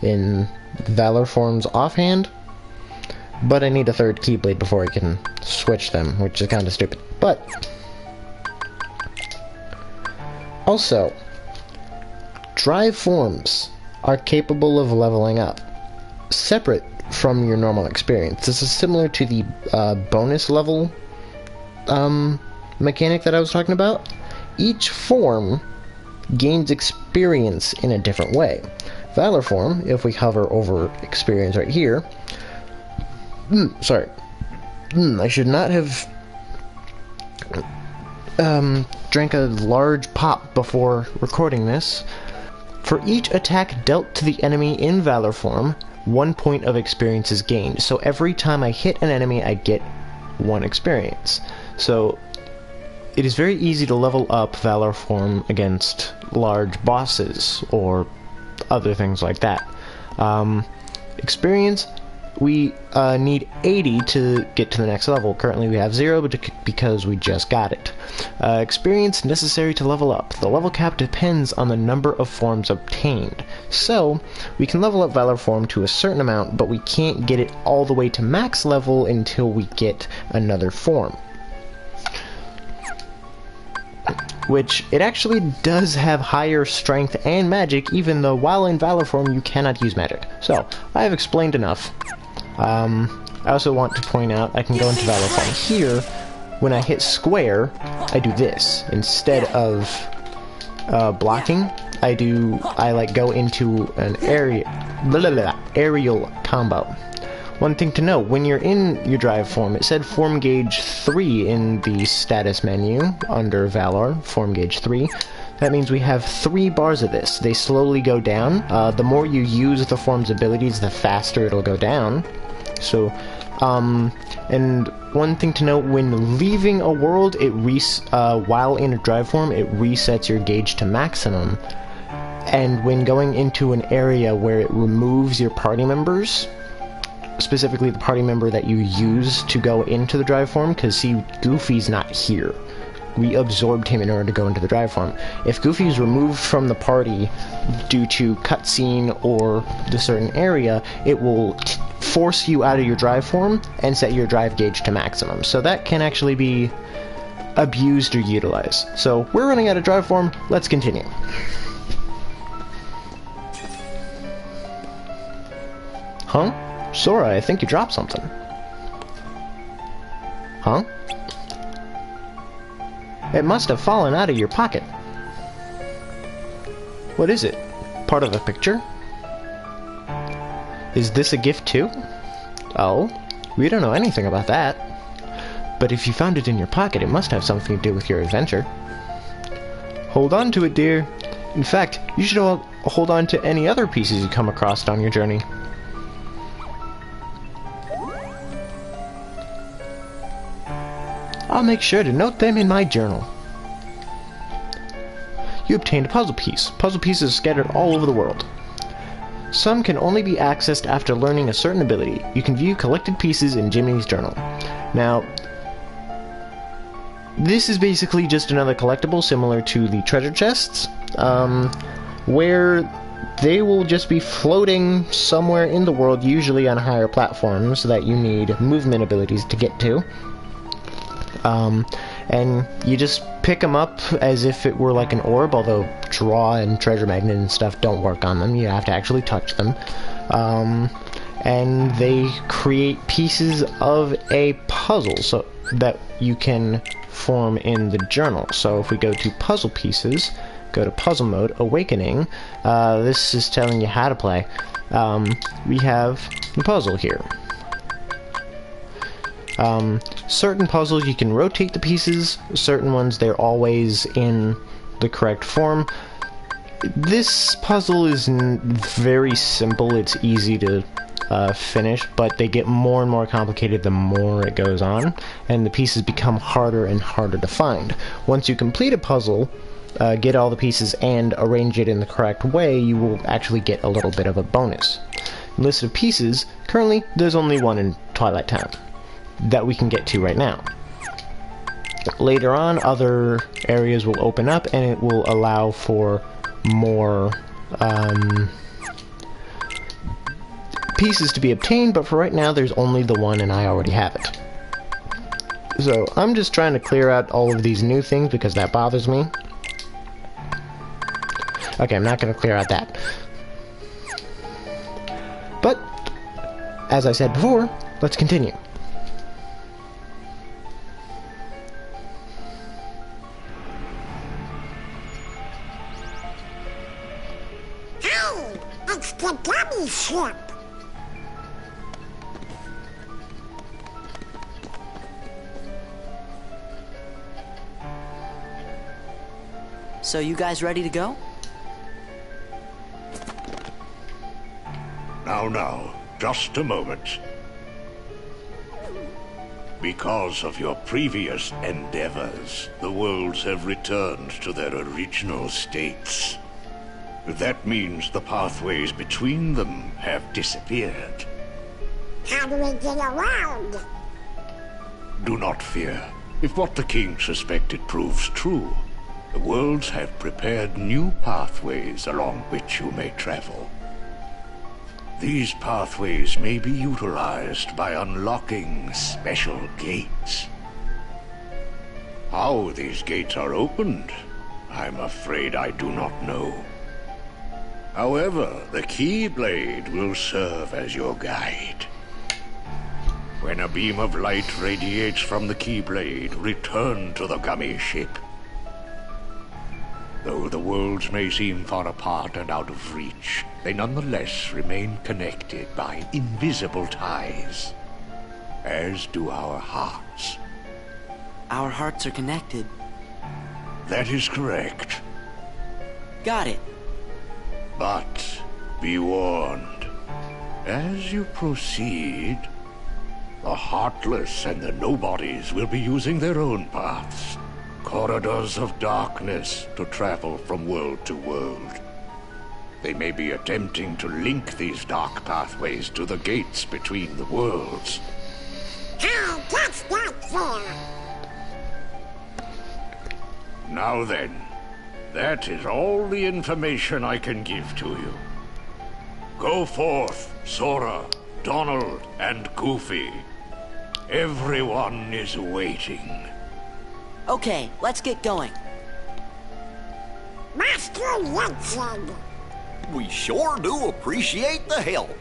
[SPEAKER 1] in Valor forms offhand. But I need a third Keyblade before I can switch them, which is kind of stupid. But also, Drive forms are capable of leveling up, separate from your normal experience. This is similar to the bonus level mechanic that I was talking about. Each form gains experience in a different way. Valor form, if we hover over experience right here... I should not have drank a large pop before recording this. For each attack dealt to the enemy in Valor form, 1 point of experience is gained. So every time I hit an enemy, I get 1 experience. So it is very easy to level up Valor form against large bosses or other things like that. Experience, we need 80 to get to the next level. Currently we have 0 because we just got it. Experience necessary to level up. The level cap depends on the number of forms obtained. So, we can level up Valor form to a certain amount, but we can't get it all the way to max level until we get another form. Which, it actually does have higher strength and magic, even though while in Valor form you cannot use magic. So, I have explained enough. I also want to point out, I can go into Valor form here. When I hit square, I do this. Instead of blocking, I go into an aerial combo. One thing to note, when you're in your drive form, it said form gauge 3 in the status menu under Valor, form gauge 3. That means we have 3 bars of this. They slowly go down. The more you use the form's abilities, the faster it'll go down. So, and one thing to note, when leaving a world, while in a drive form, it resets your gauge to maximum. And when going into an area where it removes your party members, specifically the party member that you use to go into the drive form, because see, Goofy's not here. We absorbed him in order to go into the drive form. If Goofy is removed from the party due to cutscene or the certain area, it will force you out of your drive form and set your drive gauge to maximum. So that can actually be abused or utilized. So we're running out of drive form, let's continue. Huh? Sora, I think you dropped something. Huh? It must have fallen out of your pocket. What is it? Part of a picture? Is this a gift too? Oh, we don't know anything about that. But if you found it in your pocket, it must have something to do with your adventure. Hold on to it, dear. In fact, you should hold on to any other pieces you come across on your journey. I'll make sure to note them in my journal. You obtained a puzzle piece. Puzzle pieces scattered all over the world. Some can only be accessed after learning a certain ability. You can view collected pieces in Jimmy's journal. Now, this is basically just another collectible similar to the treasure chests, where they will just be floating somewhere in the world, usually on higher platforms that you need movement abilities to get to. and you just pick them up as if it were like an orb, although draw and treasure magnet and stuff don't work on them. You have to actually touch them. And they create pieces of a puzzle so that you can form in the journal. So if we go to puzzle pieces, go to puzzle mode, awakening, this is telling you how to play. We have the puzzle here. Certain puzzles you can rotate the pieces, certain ones they're always in the correct form. This puzzle is very simple, it's easy to finish, but they get more and more complicated the more it goes on, and the pieces become harder and harder to find. Once you complete a puzzle, get all the pieces and arrange it in the correct way, you will actually get a little bit of a bonus. List of pieces, currently there's only one in Twilight Town that we can get to right now. Later on, other areas will open up and it will allow for more pieces to be obtained, but for right now there's only the one and I already have it. So I'm just trying to clear out all of these new things because that bothers me. Okay, I'm not going to clear out that. But, as I said before, let's continue.
[SPEAKER 3] Hey, it's the gummy ship.
[SPEAKER 4] So you guys ready to go?
[SPEAKER 12] Now, just a moment. Because of your previous endeavors, the worlds have returned to their original states. That means the pathways between them have disappeared.
[SPEAKER 3] How do we get around?
[SPEAKER 12] Do not fear. If what the king suspected proves true, the worlds have prepared new pathways along which you may travel. These pathways may be utilized by unlocking special gates. How these gates are opened, I'm afraid I do not know. However, the Keyblade will serve as your guide. When a beam of light radiates from the Keyblade, return to the gummy ship. Though the worlds may seem far apart and out of reach, they nonetheless remain connected by invisible ties, as do our hearts.
[SPEAKER 4] Our hearts are connected.
[SPEAKER 12] That is correct.
[SPEAKER 4] Got it.
[SPEAKER 12] But be warned, as you proceed, the Heartless and the Nobodies will be using their own paths. Corridors of darkness to travel from world to world. They may be attempting to link these dark pathways to the gates between the worlds.
[SPEAKER 3] Hey, that's not fair.
[SPEAKER 12] Now then, that is all the information I can give to you. Go forth, Sora, Donald, and Goofy. Everyone is waiting.
[SPEAKER 4] Okay, let's get going.
[SPEAKER 3] Master Yensen.
[SPEAKER 5] We sure do appreciate the help.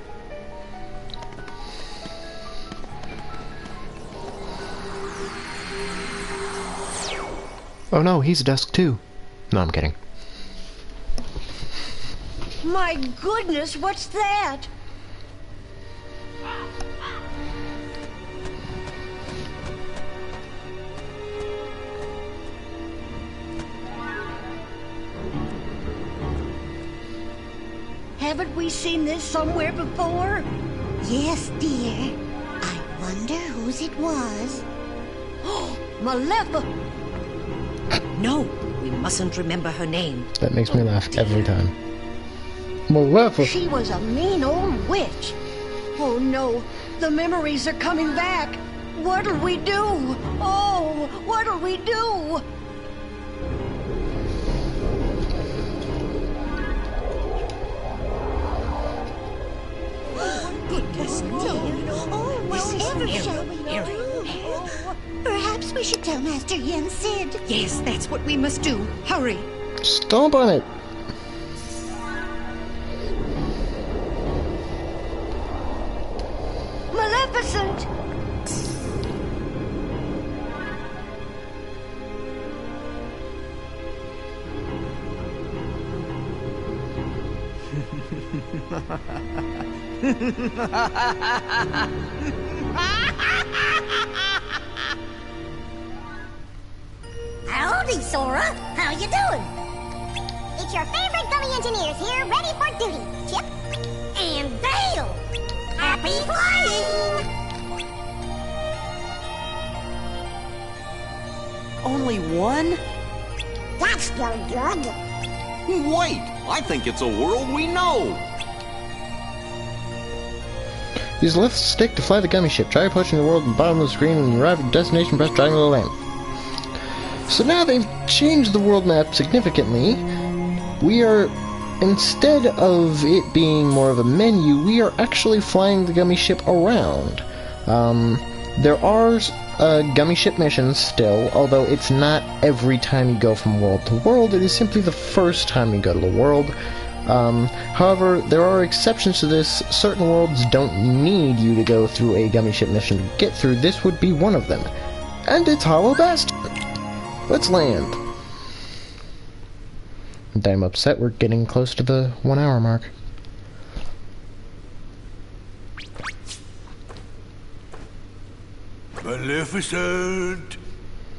[SPEAKER 1] Oh no, he's a desk too. No, I'm kidding.
[SPEAKER 14] My goodness, what's that? Haven't we seen this somewhere before?
[SPEAKER 3] Yes, dear. I wonder whose it was.
[SPEAKER 14] Oh, Malefa!
[SPEAKER 13] No, we mustn't remember her name.
[SPEAKER 1] That makes me laugh every time. Malefa!
[SPEAKER 14] She was a mean old witch. Oh no, the memories are coming back. What'll we do? Oh, what'll we do?
[SPEAKER 3] Goodness me. Oh, well, ever shall we do? Perhaps we should tell Master Yi and Sid.
[SPEAKER 13] Yes, that's what we must do. Hurry.
[SPEAKER 1] Stomp on it.
[SPEAKER 14] Maleficent!
[SPEAKER 3] Howdy, Sora. How you doing? It's your favorite gummy engineers here, ready for duty. Chip and Dale. Happy flying!
[SPEAKER 4] Only one?
[SPEAKER 3] That's no good.
[SPEAKER 5] Wait, I think it's a world we know.
[SPEAKER 1] Use the left stick to fly the gummy ship. Try approaching the world at the bottom of the screen. When you arrive at your destination, press triangle to land. So now they've changed the world map significantly. We are, instead of it being more of a menu, we are actually flying the gummy ship around. There are gummy ship missions still, although it's not every time you go from world to world. It is simply the first time you go to the world. However, there are exceptions to this. Certain worlds don't need you to go through a gummy ship mission to get through. This would be one of them. And it's Hollow Bastion. Let's land. I'm upset we're getting close to the 1 hour mark.
[SPEAKER 12] Maleficent!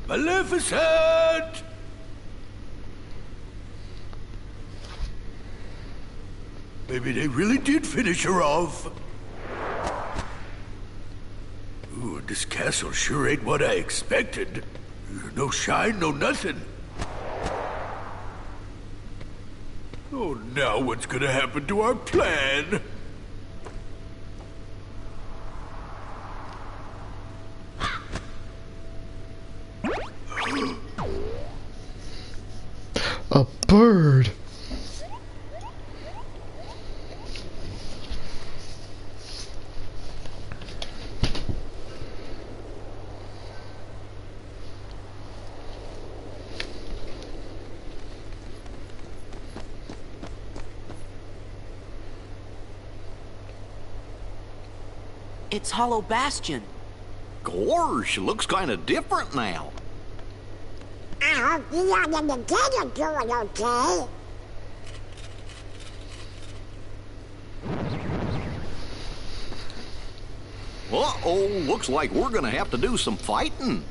[SPEAKER 12] Maleficent! Maybe they really did finish her off. Ooh, this castle sure ain't what I expected. No shine, no nothing. Oh, now what's gonna happen to our plan?
[SPEAKER 1] A bird!
[SPEAKER 4] It's Hollow Bastion.
[SPEAKER 5] Gorsh, looks kind of different now.
[SPEAKER 3] I hope you and the kid are doing okay.
[SPEAKER 5] Uh-oh, looks like we're gonna have to do some fighting.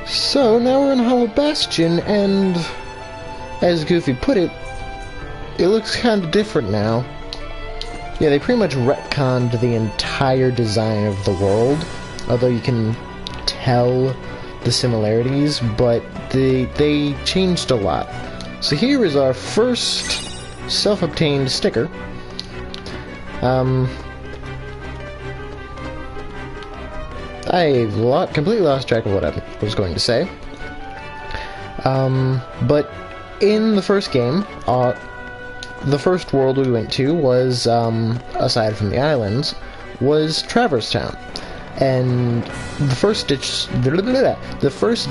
[SPEAKER 1] So, now we're in Hollow Bastion, and as Goofy put it, it looks kind of different now. Yeah, they pretty much retconned the entire design of the world, although you can tell the similarities, but they changed a lot. So here is our first self-obtained sticker. I completely lost track of what I was going to say. But in the first game, the first world we went to was, aside from the islands, was Traverse Town. And the first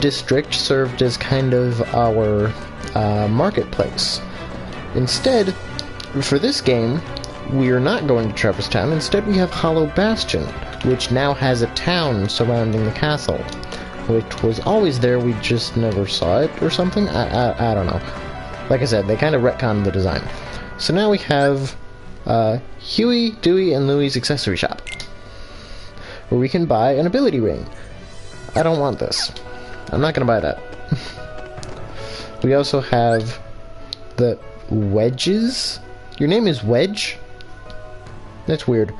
[SPEAKER 1] district served as kind of our marketplace. Instead, for this game, we are not going to Traverse Town. Instead, we have Hollow Bastion, which now has a town surrounding the castle, which was always there, we just never saw it or something. I don't know. Like I said, they kind of retconned the design. So now we have Huey, Dewey, and Louie's accessory shop, where we can buy an ability ring. I don't want this. I'm not gonna buy that. We also have the Wedges. Your name is Wedge? That's weird.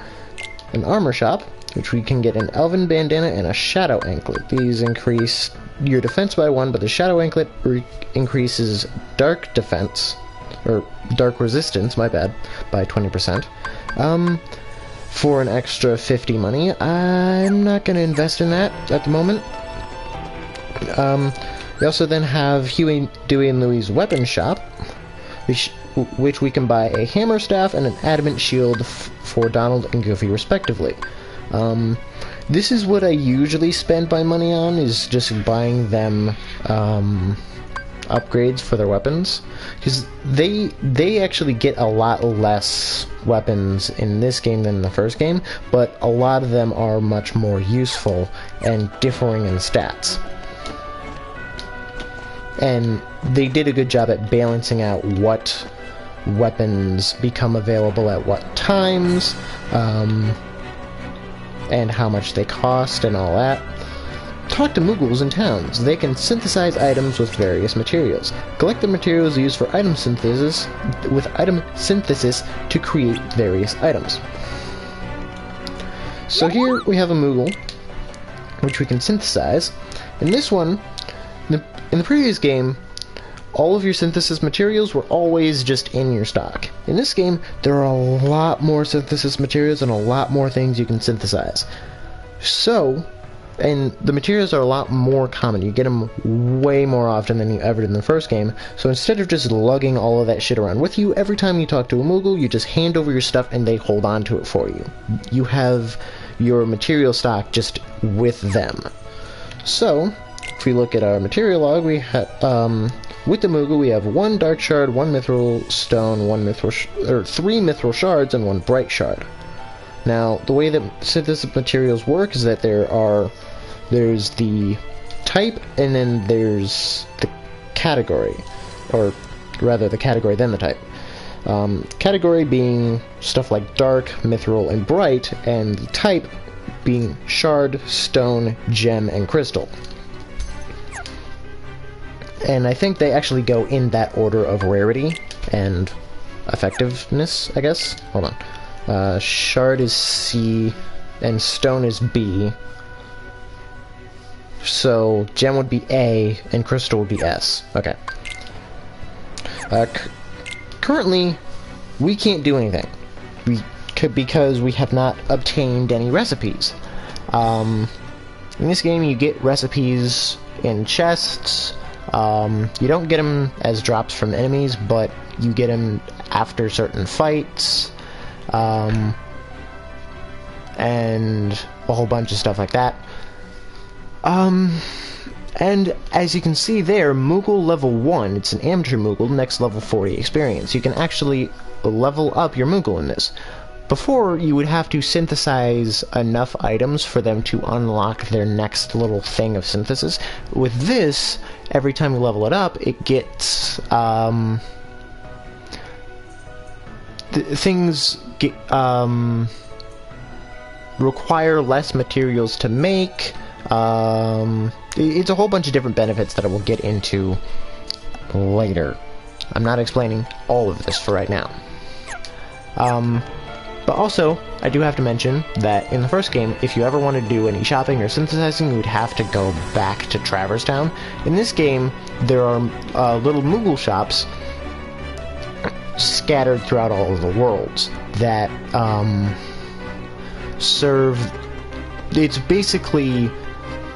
[SPEAKER 1] An armor shop, which we can get an elven bandana and a shadow anklet. These increase your defense by 1, but the shadow anklet increases dark defense, or dark resistance, my bad, by 20%. for an extra 50 money. I'm not going to invest in that at the moment. We also then have Huey, Dewey, and Louie's weapon shop, which we can buy a hammer staff and an adamant shield for Donald and Goofy respectively. This is what I usually spend my money on, is just buying them upgrades for their weapons, because they actually get a lot less weapons in this game than in the first game, but a lot of them are much more useful and differing in stats. And they did a good job at balancing out what weapons become available at what times, and how much they cost and all that. Talk to Moogles in towns. They can synthesize items with various materials. Collect the materials used for item synthesis to create various items. So here we have a Moogle, which we can synthesize. In this one, in the previous game, all of your synthesis materials were always just in your stock. In this game, there are a lot more synthesis materials and a lot more things you can synthesize. So, and the materials are a lot more common. You get them way more often than you ever did in the first game. So instead of just lugging all of that shit around with you, every time you talk to a Moogle, you just hand over your stuff and they hold on to it for you. You have your material stock just with them. So, if we look at our material log, we have, with the Moogle, we have 1 Dark Shard, 1 Mithril Stone, 3 Mithril Shards, and 1 Bright Shard. Now, the way that synthesis materials work is that there's the type, and then there's the category, or rather the category then the type. Category being stuff like Dark, Mithril, and Bright, and the type being Shard, Stone, Gem, and Crystal. And I think they actually go in that order of rarity and effectiveness, I guess. Hold on. Shard is C, and Stone is B. So, Gem would be A, and Crystal would be S. Okay. Currently, we can't do anything. Because we have not obtained any recipes. In this game, you get recipes in chests. You don't get them as drops from enemies, but you get them after certain fights, and a whole bunch of stuff like that. And as you can see there, Moogle level 1, it's an amateur Moogle, next level 40 experience. You can actually level up your Moogle in this. Before, you would have to synthesize enough items for them to unlock their next little thing of synthesis. With this, every time you level it up, it gets, things get, require less materials to make. It's a whole bunch of different benefits that I will get into later. I'm not explaining all of this for right now. But also, I do have to mention that in the first game, if you ever want to do any shopping or synthesizing, you would have to go back to Traverse Town. In this game, there are little Moogle shops scattered throughout all of the worlds that serve... It's basically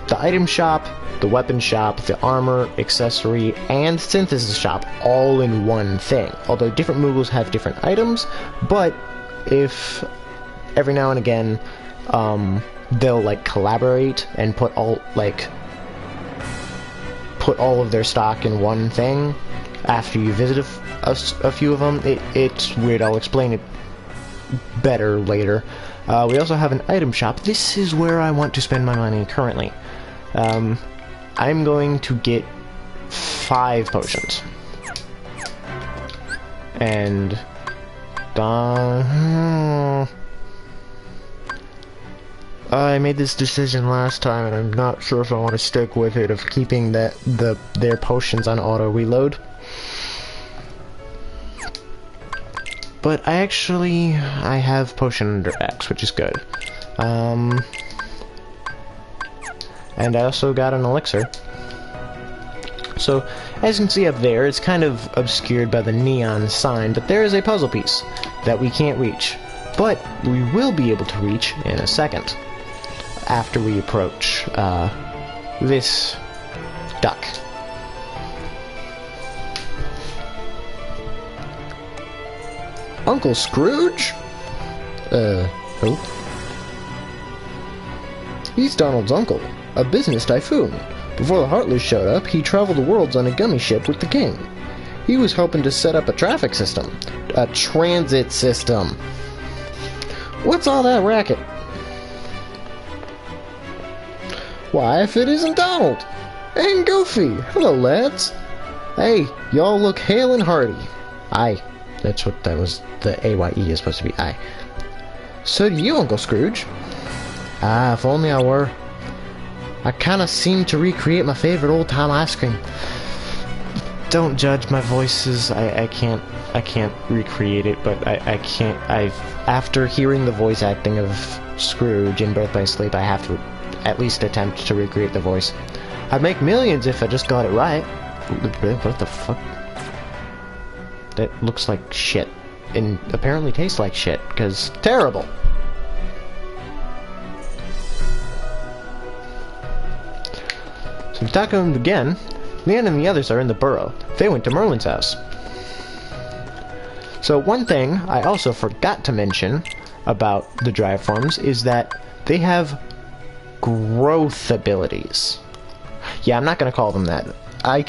[SPEAKER 1] the item shop, the weapon shop, the armor, accessory, and synthesis shop all in one thing. Although different Moogles have different items, but if every now and again they'll like collaborate and put all of their stock in one thing after you visit a few of them. It's weird. I'll explain it better later. We also have an item shop. This is where I want to spend my money currently. I'm going to get 5 potions. And I made this decision last time, and I'm not sure if I want to stick with it, of keeping their potions on auto reload. But I have potion under X, which is good. And I also got an elixir. So, as you can see up there, it's kind of obscured by the neon sign, but there is a puzzle piece that we can't reach. but we will be able to reach in a second after we approach this duck. Uncle Scrooge? Who? He's Donald's uncle, a business typhoon. Before the Heartless showed up, he traveled the worlds on a gummy ship with the king. He was helping to set up a traffic system. A transit system. What's all that racket? Why, if it isn't Donald! And Goofy! Hello, lads! Hey, y'all look hale and hearty. Aye. That's what that was. The A-Y-E is supposed to be aye. So do you, Uncle Scrooge. Ah, if only I were. I kinda seem to recreate my favorite old-time ice cream. Don't judge my voices. I can't recreate it, but I can't. After hearing the voice acting of Scrooge in Birth by Sleep, I have to at least attempt to recreate the voice. I'd make millions if I just got it right. What the fuck? That looks like shit. And apparently tastes like shit, because terrible. So we talk to him again. Leon and the others are in the burrow. They went to Merlin's house. So one thing I also forgot to mention about the drive forms is that they have growth abilities. Yeah, I'm not going to call them that. I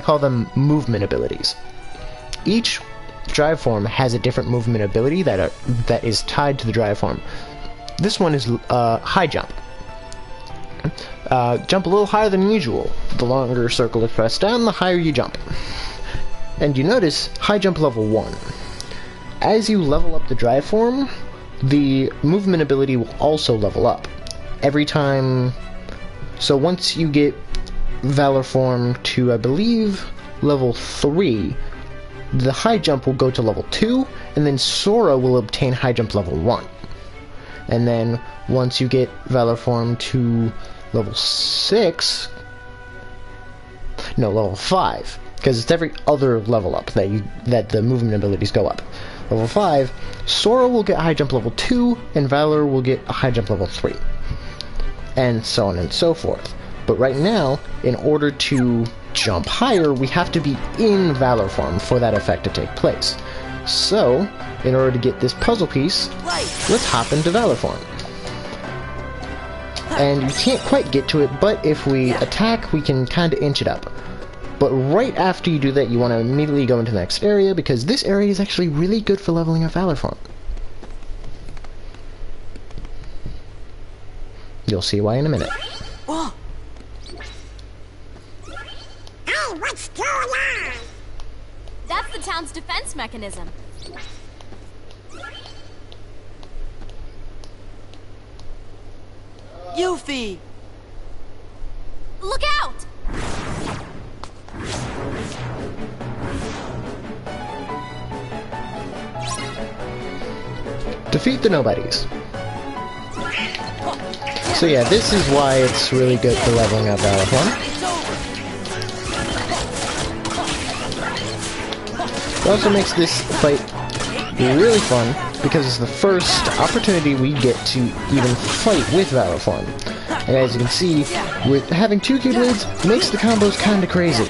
[SPEAKER 1] call them movement abilities. Each drive form has a different movement ability that is tied to the drive form. This one is high jump. Jump a little higher than usual. The longer circle is pressed down, the higher you jump. And you notice high jump level 1. As you level up the drive form, the movement ability will also level up. Every time... So once you get Valor form to, I believe, level 3, the high jump will go to level 2, and then Sora will obtain high jump level 1. And then once you get Valor form to level 6... No, level 5. Because it's every other level up that the movement abilities go up. Level 5, Sora will get high jump level 2, and Valor will get a high jump level 3. And so on and so forth. But right now, in order to jump higher, we have to be in Valor form for that effect to take place. So, in order to get this puzzle piece, let's hop into Valor form. And you can't quite get to it, but if we attack, we can kind of inch it up. But right after you do that, you want to immediately go into the next area, because this area is actually really good for leveling up Valor form. You'll see why in a minute.
[SPEAKER 3] Hey, what's going on?
[SPEAKER 15] That's the town's defense mechanism.
[SPEAKER 4] Yuffie!
[SPEAKER 15] Look out!
[SPEAKER 1] Defeat the nobodies. So yeah, this is why it's really good for leveling up Valor form. It also makes this fight really fun, because it's the first opportunity we get to even fight with Valor form. And as you can see, with having 2 Keyblades makes the combos kinda crazy.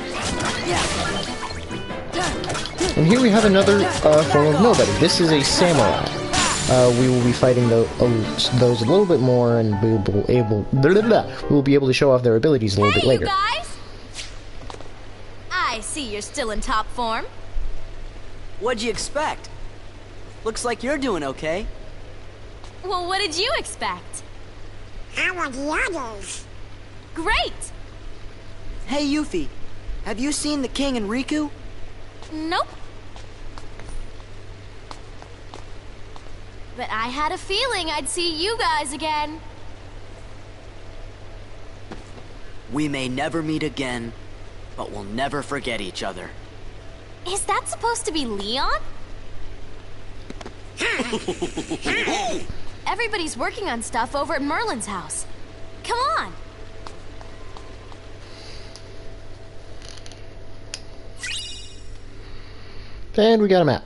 [SPEAKER 1] And here we have another form of nobody. This is a samurai. We will be fighting those a little bit more, and we will be able to show off their abilities a little bit later.
[SPEAKER 15] You guys! I see you're still in top form.
[SPEAKER 4] What'd you expect? Looks like you're doing okay.
[SPEAKER 15] Well, what did you expect?
[SPEAKER 3] How are the others?
[SPEAKER 15] Great!
[SPEAKER 4] Hey, Yuffie, have you seen the King and Riku?
[SPEAKER 15] Nope. But I had a feeling I'd see you guys again.
[SPEAKER 4] We may never meet again, but we'll never forget each other.
[SPEAKER 15] Is that supposed to be Leon? Everybody's working on stuff over at Merlin's house. Come on.
[SPEAKER 1] And we got a map.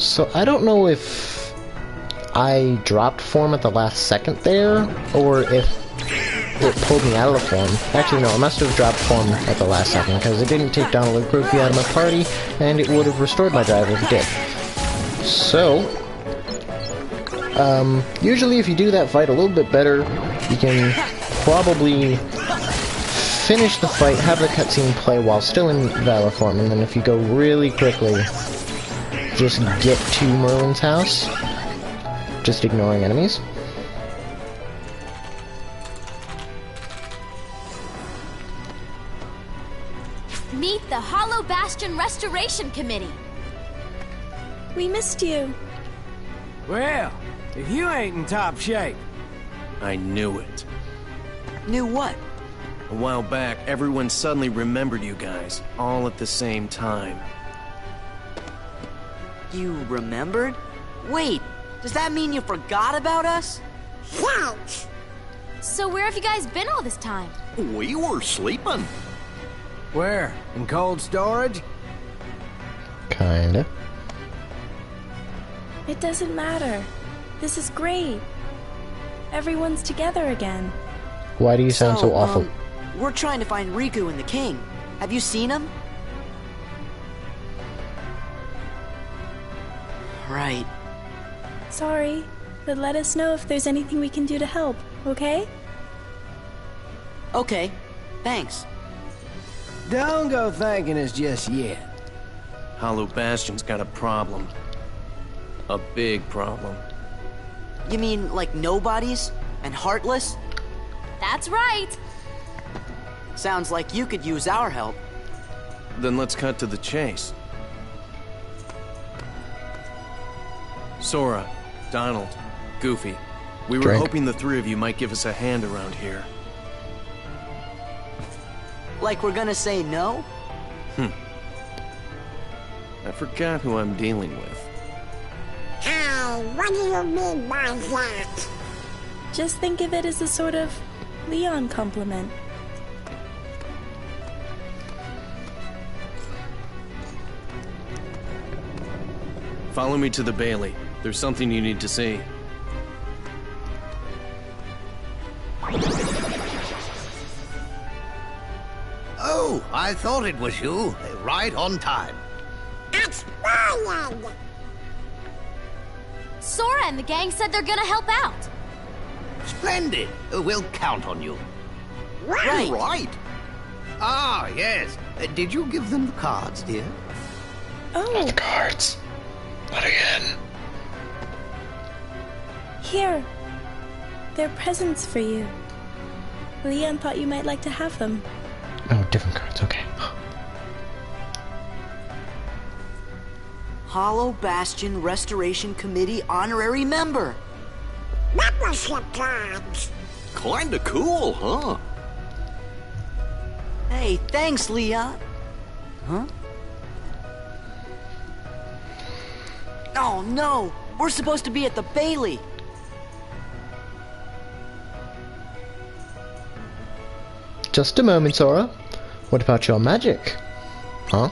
[SPEAKER 1] So I don't know if I dropped form at the last second there, or if it pulled me out of the form. Actually, no, I must have dropped form at the last second, because it didn't take Donald and Goofy out of my party, and it would have restored my drive if it did. So, usually if you do that fight a little bit better, you can probably finish the fight, have the cutscene play while still in Valor form, and then if you go really quickly, just get to Merlin's house, just ignoring enemies.
[SPEAKER 15] Meet the Hollow Bastion Restoration Committee.
[SPEAKER 16] We missed you.
[SPEAKER 17] Well, if you ain't in top shape.
[SPEAKER 18] I knew it.
[SPEAKER 4] Knew what?
[SPEAKER 18] A while back, everyone suddenly remembered you guys, all at the same time.
[SPEAKER 4] You remembered? Wait, does that mean you forgot about us?
[SPEAKER 3] Thanks.
[SPEAKER 15] So where have you guys been all this time?
[SPEAKER 5] We were sleeping.
[SPEAKER 17] Where? In cold storage?
[SPEAKER 1] Kinda.
[SPEAKER 16] It doesn't matter. This is great. Everyone's together again.
[SPEAKER 1] Why do you sound so awful?
[SPEAKER 4] We're trying to find Riku and the King. Have you seen him? Right.
[SPEAKER 16] Sorry, but let us know if there's anything we can do to help, okay?
[SPEAKER 4] Okay, thanks.
[SPEAKER 17] Don't go thanking us just yet.
[SPEAKER 18] Hollow Bastion's got a problem. A big problem.
[SPEAKER 4] You mean like nobodies? And heartless?
[SPEAKER 15] That's right.
[SPEAKER 4] Sounds like you could use our help.
[SPEAKER 18] Then let's cut to the chase. Sora, Donald, Goofy, we were hoping the three of you might give us a hand around here.
[SPEAKER 4] Like we're gonna say no?
[SPEAKER 18] I forgot who I'm dealing with.
[SPEAKER 3] What do you mean by that?
[SPEAKER 16] Just think of it as a sort of Leon compliment.
[SPEAKER 18] Follow me to the Bailey. There's something you need to see.
[SPEAKER 19] Oh, I thought it was you. Right on time.
[SPEAKER 3] Expired!
[SPEAKER 15] Sora and the gang said they're gonna help out.
[SPEAKER 19] Splendid. We'll count on you.
[SPEAKER 3] Right.
[SPEAKER 19] Ah, yes. Did you give them the cards, dear?
[SPEAKER 16] Oh.
[SPEAKER 1] Not the cards. Not again.
[SPEAKER 16] Here. They're presents for you. Leon thought you might like to have them.
[SPEAKER 1] Oh, different cards, okay.
[SPEAKER 4] Hollow Bastion Restoration Committee honorary member.
[SPEAKER 3] Membership cards.
[SPEAKER 5] Kinda cool, huh?
[SPEAKER 4] Hey, thanks, Leon. Huh? Oh no! We're supposed to be at the Bailey.
[SPEAKER 1] Just a moment, Sora. What about your magic? Huh?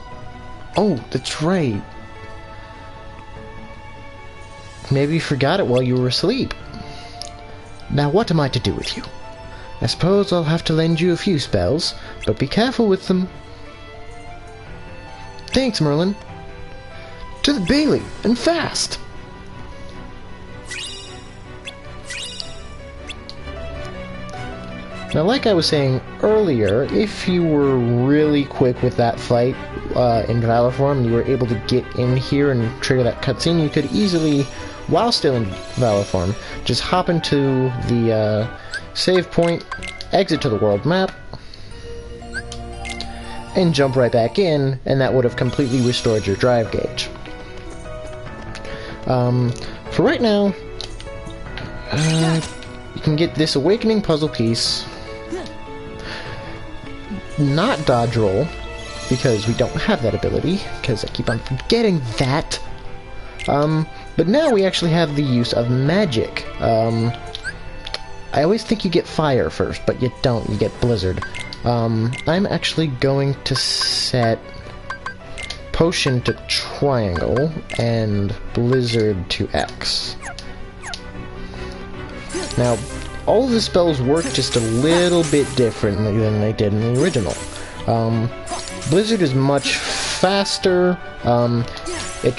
[SPEAKER 1] Oh, that's right. Maybe you forgot it while you were asleep. Now what am I to do with you? I suppose I'll have to lend you a few spells, but be careful with them. Thanks, Merlin. To the Bailey, and fast! Now, like I was saying earlier, if you were really quick with that fight in Valor form, and you were able to get in here and trigger that cutscene, you could easily, while still in Valor form, just hop into the save point, exit to the world map, and jump right back in, and that would have completely restored your drive gauge. For right now, you can get this Awakening puzzle piece, not dodge roll, because we don't have that ability, because I keep on forgetting that. But now we actually have the use of magic. I always think you get fire first, but you don't, you get blizzard. I'm actually going to set Potion to triangle, and Blizzard to X. Now, all of the spells work just a little bit differently than they did in the original. Blizzard is much faster, it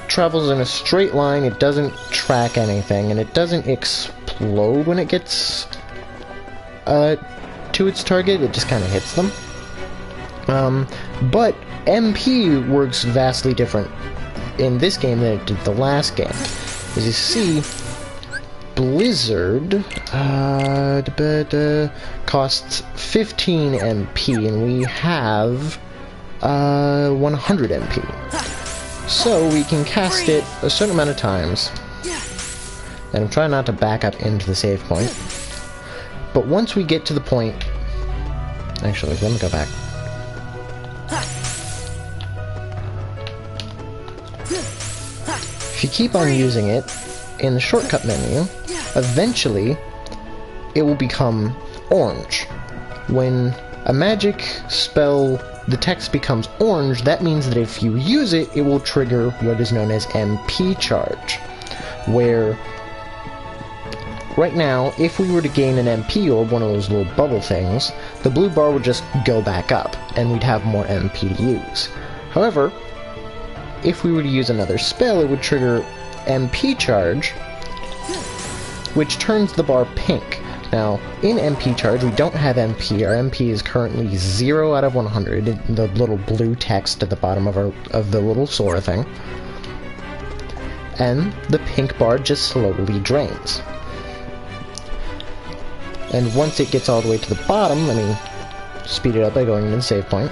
[SPEAKER 1] travels in a straight line, it doesn't track anything, and it doesn't explode when it gets to its target, it just kind of hits them. But MP works vastly different in this game than it did the last game. As you see, Blizzard costs 15 MP, and we have 100 MP. So we can cast it a certain amount of times. And I'm trying not to back up into the save point. But once we get to the point... Actually, let me go back. If you keep on using it in the shortcut menu, eventually it will become orange. When a magic spell, the text becomes orange, that means that if you use it, it will trigger what is known as MP charge, where right now, if we were to gain an MP orb, one of those little bubble things, the blue bar would just go back up, and we'd have more MP to use. However, if we were to use another spell, it would trigger MP charge, which turns the bar pink. Now, in MP charge, we don't have MP. Our MP is currently 0 out of 100, the little blue text at the bottom of the little Sora thing. And the pink bar just slowly drains. And once it gets all the way to the bottom, let me speed it up by going to the save point.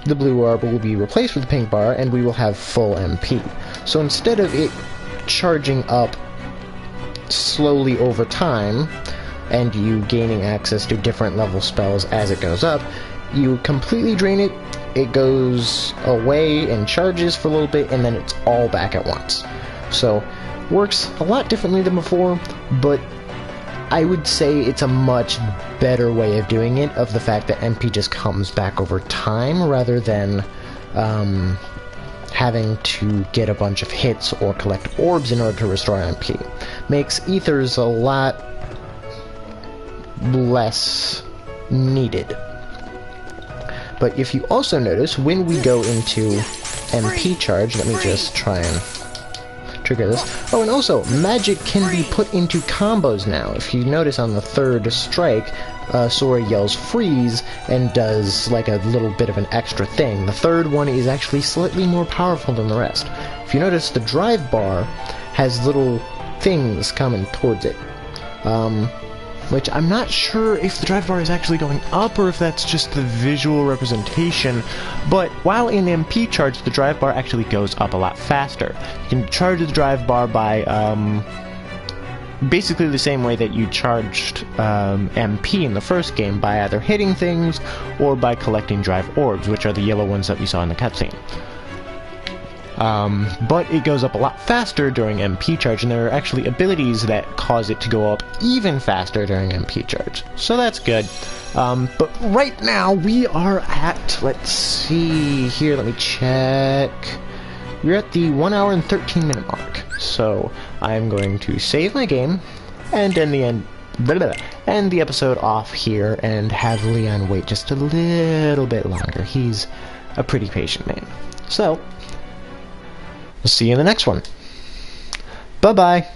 [SPEAKER 1] The blue bar will be replaced with the pink bar, and we will have full MP. So instead of it charging up slowly over time, and you gaining access to different level spells as it goes up, you completely drain it, it goes away and charges for a little bit, and then it's all back at once. So, works a lot differently than before, but I would say it's a much better way of doing it, of the fact that MP just comes back over time, rather than having to get a bunch of hits or collect orbs in order to restore MP. Makes ethers a lot less needed. But if you also notice, when we go into MP charge, let me just try and trigger this. Oh, and also, magic can be put into combos now. If you notice on the third strike, Sora yells freeze and does like a little bit of an extra thing. The third one is actually slightly more powerful than the rest. If you notice, the drive bar has little things coming towards it. Which I'm not sure if the drive bar is actually going up or if that's just the visual representation, but while in MP charge, the drive bar actually goes up a lot faster. You can charge the drive bar by basically the same way that you charged MP in the first game, by either hitting things or by collecting drive orbs, which are the yellow ones that we saw in the cutscene. But it goes up a lot faster during MP charge, and there are actually abilities that cause it to go up even faster during MP charge. So that's good. But right now we are at, let's see here, let me check. We're at the 1 hour and 13 minute mark. So I'm going to save my game and end the episode off here and have Leon wait just a little bit longer. He's a pretty patient man. So, we'll see you in the next one. Bye-bye.